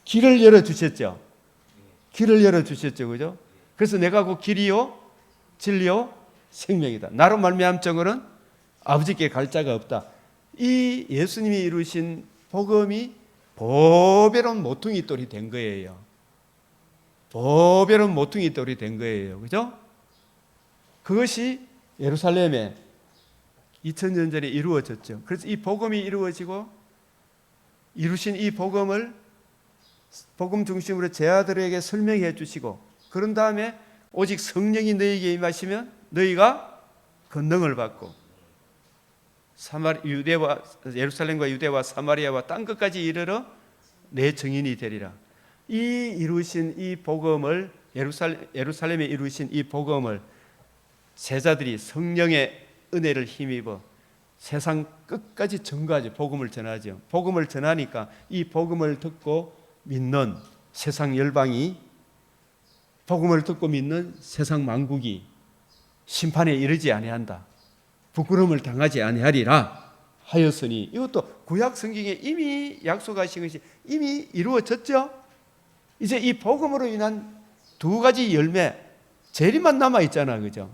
길을 열어주셨죠. 길을 열어주셨죠. 그죠? 그래서 내가 그 길이요 진리요 생명이다. 나로 말미암 자고는 아버지께 갈 자가 없다. 이 예수님이 이루신 복음이 보배로운 모퉁이 돌이 된 거예요. 보배로운 모퉁이 돌이 된 거예요. 그죠? 그것이 예루살렘에 2000년 전에 이루어졌죠. 그래서 이 복음이 이루어지고 이루신 이 복음을 복음 중심으로 제 아들에게 설명해 주시고, 그런 다음에 오직 성령이 너희에게 임하시면 너희가 권능을 받고 예루살렘과 유대와 사마리아와 땅 끝까지 이르러 내 증인이 되리라. 이 이루신 이 복음을, 예루살렘에 이루신 이 복음을 제자들이 성령의 은혜를 힘입어 세상 끝까지 전가하죠. 복음을 전하죠. 복음을 전하니까 이 복음을 듣고 믿는 세상 열방이, 복음을 듣고 믿는 세상 만국이 심판에 이르지 아니한다, 부끄러움을 당하지 아니하리라 하였으니, 이것도 구약 성경에 이미 약속하신 것이 이미 이루어졌죠. 이제 이 복음으로 인한 두 가지 열매, 재림만 남아 있잖아. 그죠?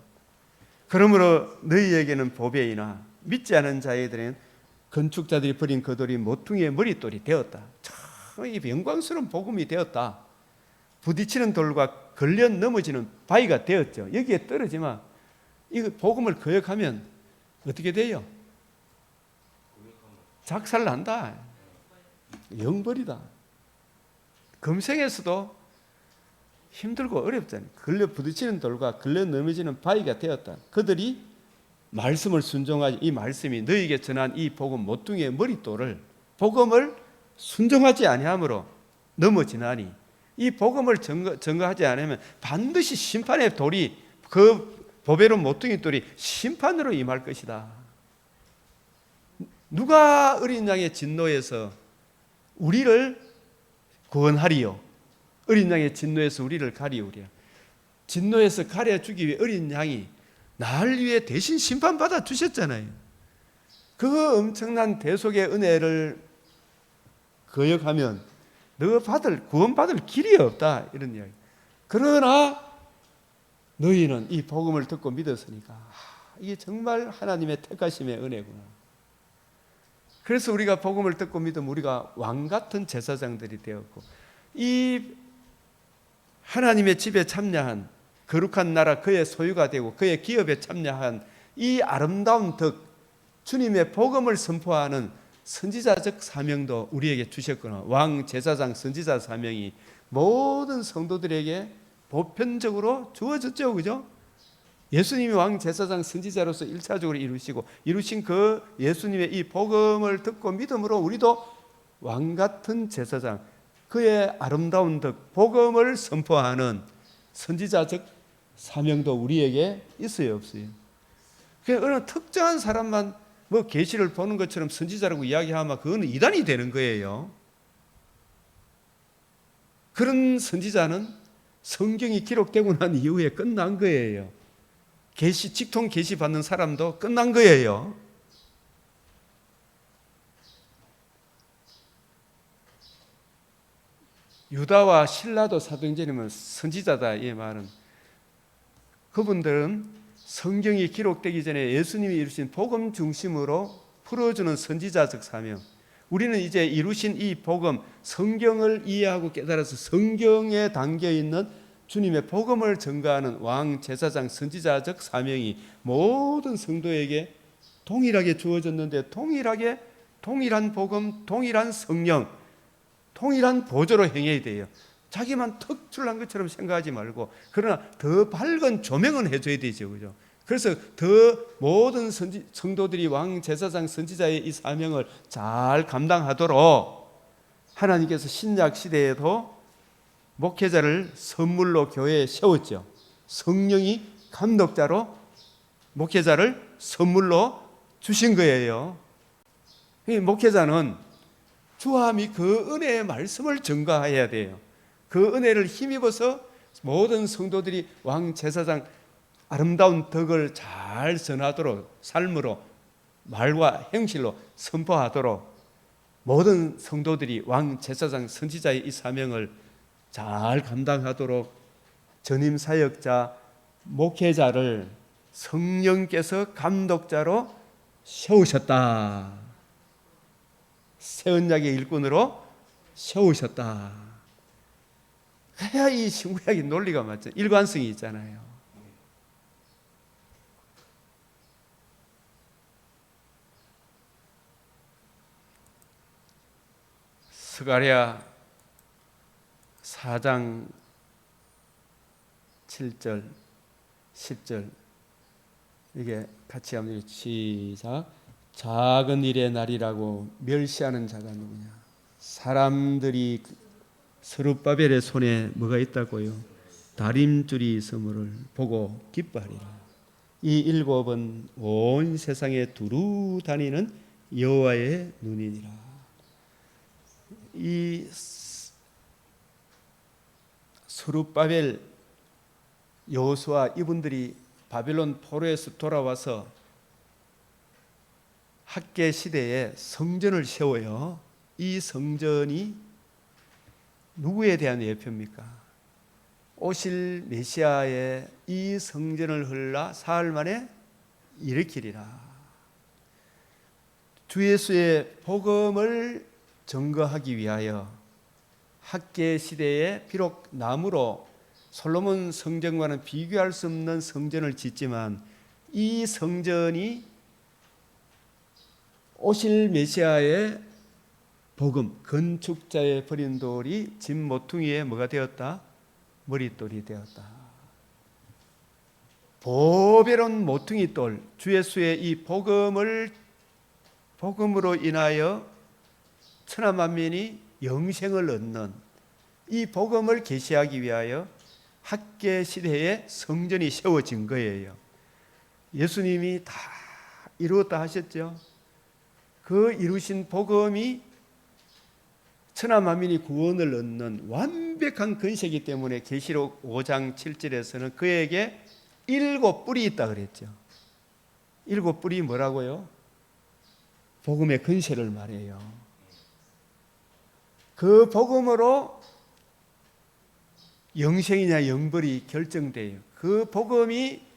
그러므로 너희에게는 보배이나 믿지 않은 자에게는 건축자들이 버린 그 돌이 모퉁이의 머릿돌이 되었다. 참 영광스러운 복음이 되었다. 부딪히는 돌과 걸려 넘어지는 바위가 되었죠. 여기에 떨어지면 이 복음을 거역하면 어떻게 돼요? 작살난다. 영벌이다. 금생에서도 힘들고 어렵잖아요. 걸려 부딪히는 돌과 걸려 넘어지는 바위가 되었다. 그들이 말씀을 순종하지, 이 말씀이 너희에게 전한 이 복음 모퉁이의 머릿돌을, 복음을 순종하지 아니함으로 넘어지나니, 이 복음을 증거하지 않으면 반드시 심판의 돌이, 그 보배로운 모퉁이 돌이 심판으로 임할 것이다. 누가 어린 양의 진노에서 우리를 구원하리요? 어린 양의 진노에서 우리를 가리우랴. 진노에서 가려주기 위해 어린 양이 날 위해 대신 심판받아 주셨잖아요. 그 엄청난 대속의 은혜를 거역하면 너 구원받을 길이 없다, 이런 이야기. 그러나 너희는 이 복음을 듣고 믿었으니까 이게 정말 하나님의 택하심의 은혜구나. 그래서 우리가 복음을 듣고 믿으면 우리가 왕같은 제사장들이 되었고, 이 하나님의 집에 참여한 거룩한 나라, 그의 소유가 되고 그의 기업에 참여한 이 아름다운 덕, 주님의 복음을 선포하는 선지자적 사명도 우리에게 주셨거나, 왕, 제사장, 선지자 사명이 모든 성도들에게 보편적으로 주어졌죠. 그죠? 예수님이 왕, 제사장, 선지자로서 1차적으로 이루신 그 예수님의 이 복음을 듣고 믿음으로 우리도 왕같은 제사장, 그의 아름다운 덕, 복음을 선포하는 선지자적 사명도 우리에게 있어요, 없어요? 그냥 어느 특정한 사람만 뭐 계시를 보는 것처럼 선지자라고 이야기하면 그거는 이단이 되는 거예요. 그런 선지자는 성경이 기록되고 난 이후에 끝난 거예요. 직통 계시 받는 사람도 끝난 거예요. 유다와 실라도 사도행전이면 선지자다, 이 말은. 그분들은 성경이 기록되기 전에 예수님이 이루신 복음 중심으로 풀어주는 선지자적 사명. 우리는 이제 이루신 이 복음, 성경을 이해하고 깨달아서 성경에 담겨있는 주님의 복음을 전가하는 왕, 제사장, 선지자적 사명이 모든 성도에게 동일하게 주어졌는데, 동일한 복음, 동일한 성령, 동일한 보조로 행해야 돼요. 자기만 특출난 것처럼 생각하지 말고, 그러나 더 밝은 조명은 해줘야 되죠. 그죠? 그래서 더 모든 성도들이 왕, 제사장, 선지자의 이 사명을 잘 감당하도록 하나님께서 신약 시대에도 목회자를 선물로 교회에 세웠죠. 성령이 감독자로 목회자를 선물로 주신 거예요. 이 목회자는 주와 및 그 은혜의 말씀을 전가해야 돼요. 그 은혜를 힘입어서 모든 성도들이 왕, 제사장 아름다운 덕을 잘 전하도록, 삶으로, 말과 행실로 선포하도록 모든 성도들이 왕, 제사장, 선지자의 이 사명을 잘 감당하도록 전임 사역자, 목회자를 성령께서 감독자로 세우셨다. 새 언약의 일꾼으로 세우셨다. 그래야 이 신구약의 논리가 맞죠. 일관성이 있잖아요. 스가랴 4장 7절 10절 이게 같이 한번 시작. 작은 일의 날이라고 멸시하는 자가 누구냐? 사람들이 스룹바벨의 손에 뭐가 있다고요? 다림줄이 있음을 보고 기뻐하리라. 이 일곱은 온 세상에 두루 다니는 여호와의 눈이니라. 이 스룹바벨, 여호수아 이분들이 바벨론 포로에서 돌아와서 학계 시대에 성전을 세워요. 이 성전이 누구에 대한 예표입니까? 오실 메시아의 이 성전을 헐라 사흘 만에 일으키리라. 주 예수의 복음을 증거하기 위하여 학계 시대에 비록 나무로 솔로몬 성전과는 비교할 수 없는 성전을 짓지만, 이 성전이 오실 메시아의 복음, 건축자의 버린 돌이 집 모퉁이에 뭐가 되었다? 머릿돌이 되었다. 보배로운 모퉁이 돌, 주 예수의 이 복음으로 인하여 천하 만민이 영생을 얻는 이 복음을 계시하기 위하여 학계 시대에 성전이 세워진 거예요. 예수님이 다 이루었다 하셨죠. 그 이루신 복음이 천하 만민이 구원을 얻는 완벽한 근세이기 때문에 계시록 5장 7절에서는 그에게 7뿔이 있다 그랬죠. 7뿔이 뭐라고요? 복음의 근세를 말해요. 그 복음으로 영생이냐 영벌이 결정돼요. 그 복음이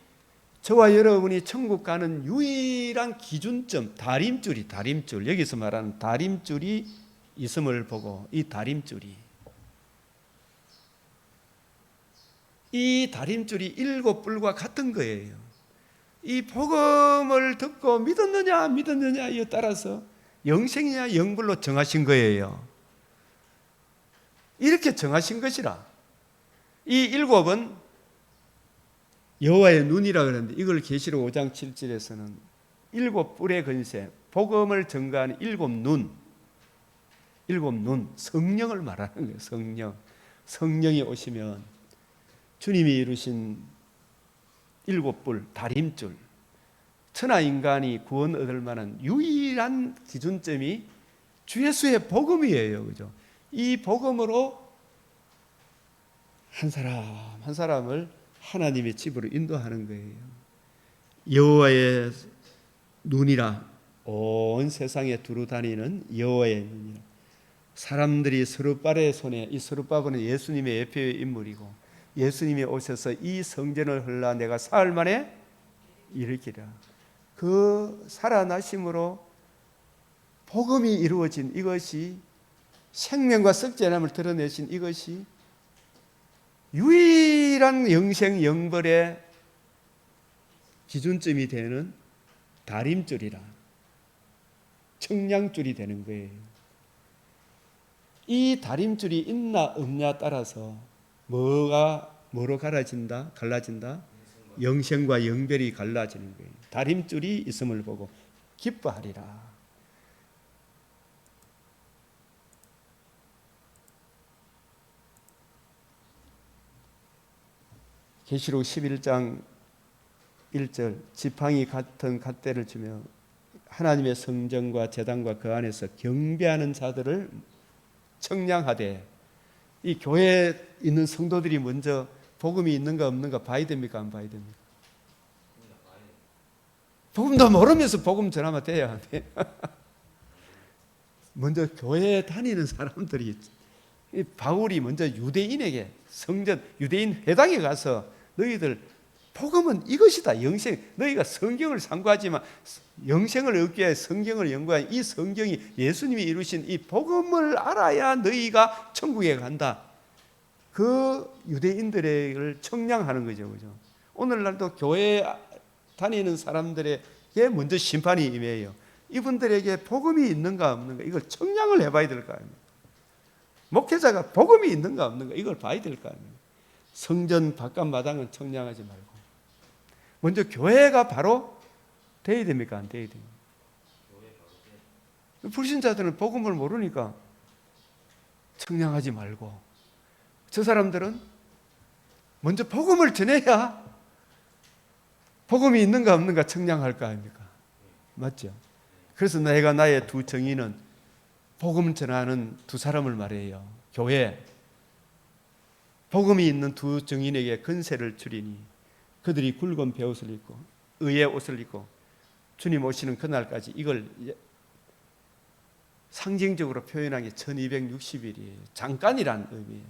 저와 여러분이 천국 가는 유일한 기준점, 다림줄, 여기서 말하는 다림줄이 있음을 보고, 이 다림줄이, 이 다림줄이 7뿔과 같은 거예요. 이 복음을 듣고 믿었느냐에 따라서 영생이냐 영벌로 정하신 거예요. 이렇게 정하신 것이라. 이 7은 여호와의 눈이라 그러는데, 이걸 계시록 5장 7절에서는 7뿔의 근세, 복음을 증거하는 7눈, 성령을 말하는 거예요. 성령이 오시면 주님이 이루신 7뿔, 다림줄, 천하 인간이 구원 얻을 만한 유일한 기준점이 주 예수의 복음이에요. 그죠? 이 복음으로 한 사람 한 사람을 하나님의 집으로 인도하는 거예요. 여호와의 눈이라, 온 세상에 두루 다니는 여호와의 눈이라. 사람들이 스룹바벨의 손에, 이 스룹바벨은 예수님의 예표의 인물이고, 예수님이 오셔서 이 성전을 헐라 내가 사흘 만에 일으키라. 그 살아나심으로 복음이 이루어진 이것이, 생명과 썩지 않음을 드러내신 이것이 유일한 영생 영벌의 기준점이 되는 다림줄이라, 청량줄이 되는 거예요. 이 다림줄이 있나 없냐 따라서 뭐로 갈라진다? 영생과 영별이 갈라지는 거예요. 다림줄이 있음을 보고 기뻐하리라. 계시록 11장 1절, 지팡이 같은 갓대를 주며 하나님의 성전과 제단과 그 안에서 경배하는 자들을 청량하되, 이 교회에 있는 성도들이 먼저 복음이 있는가 없는가 봐야 됩니까? 안 봐야 됩니까? 복음도 모르면서 복음 전하면 돼야 돼. 먼저 교회에 다니는 사람들이, 바울이 먼저 유대인에게, 성전 유대인 회당에 가서 너희들 복음은 이것이다, 영생, 너희가 성경을 상고하지만 영생을 얻기 위해 성경을 연구한 이 성경이 예수님이 이루신 이 복음을 알아야 너희가 천국에 간다. 그 유대인들을 청량하는 거죠, 그죠? 오늘날도 교회 다니는 사람들에게 먼저 심판이 임해요. 이분들에게 복음이 있는가 없는가, 이걸 청량을 해봐야 될 거 아닙니까? 목회자가 복음이 있는가 없는가, 이걸 봐야 될 거 아닙니까? 성전 바깥 마당은 청량하지 말고 먼저 교회가 바로 돼야 됩니까? 안 돼야 됩니까? 불신자들은 복음을 모르니까 청량하지 말고, 저 사람들은 먼저 복음을 전해야 복음이 있는가 없는가 청량할 거 아닙니까? 맞죠? 그래서 내가 나의 두 정의는 복음 전하는 두 사람을 말해요. 교회, 복음이 있는 두 정인에게 근세를 주리니 그들이 굵은 베옷을 입고 의의 옷을 입고 주님 오시는 그날까지, 이걸 상징적으로 표현한 게 1260일이에요. 잠깐이란 의미예요.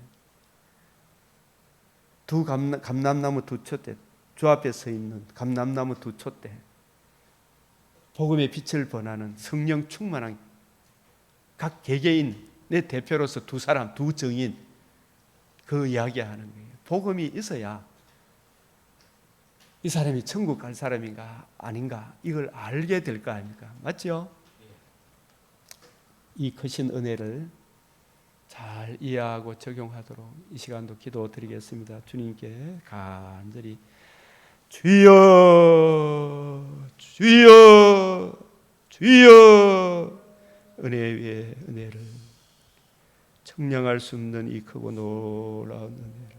두 감람나무 두 촛대, 주 앞에 서 있는 감람나무 두 촛대, 복음의 빛을 번하는 성령 충만한 각 개개인의 대표로서 두 사람, 두 정인, 그 이야기하는 거예요. 복음이 있어야 이 사람이 천국 갈 사람인가 아닌가 이걸 알게 될 거 아닙니까? 맞죠? 이 크신 은혜를 잘 이해하고 적용하도록 이 시간도 기도드리겠습니다. 주님께 간절히 주여 주여 주여, 은혜 위에 은혜를, 청량할 수 없는 이 크고 놀라운 은혜를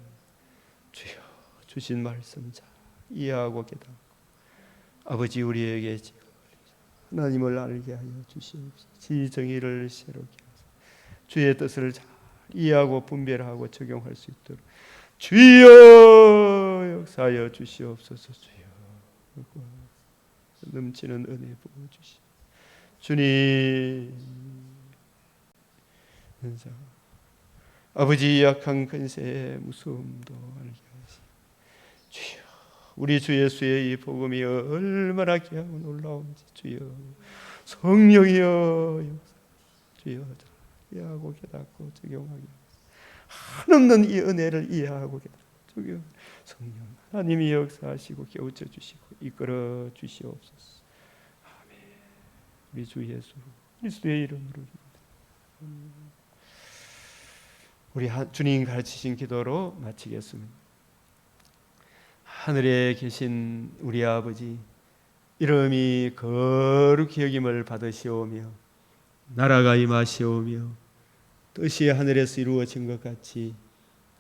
주여 주신 말씀 잘 이해하고 깨닫고 아버지 우리에게 하나님을 알게 하여 주시옵소서. 지정의를 새롭게 하소서. 주의 뜻을 잘 이해하고 분별하고 적용할 수 있도록 주여 역사하여 주시옵소서. 주여 넘치는 은혜 부어주시. 주님, 아버지 약한 근세의 무서움도 알게 하시고, 주여 우리 주 예수의 이 복음이 얼마나 귀하고 놀라운지 주여 성령이여 주여 이해하고 깨닫고 적용하게 한없는 이 은혜를 이해하고 깨닫고 적용 성령 하나님이 역사하시고 깨우쳐 주시고 이끌어 주시옵소서. 아멘. 우리 주 예수 그리스도의 이름으로 우리 주님 가르치신 기도로 마치겠습니다. 하늘에 계신 우리 아버지, 이름이 거룩히 여김을 받으시오며 나라가 임하시오며 뜻이 하늘에서 이루어진 것 같이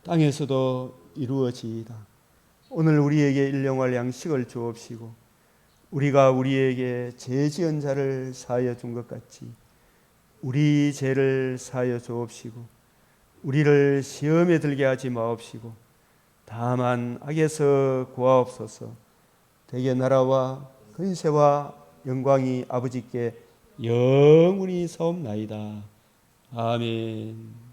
땅에서도 이루어지이다. 오늘 우리에게 일용할 양식을 주옵시고 우리가 우리에게 죄 지은 자를 사하여 준 것 같이 우리 죄를 사하여 주옵시고 우리를 시험에 들게 하지 마옵시고 다만 악에서 구하옵소서. 대개 나라와 근세와 영광이 아버지께 영원히 사옵나이다. 아멘.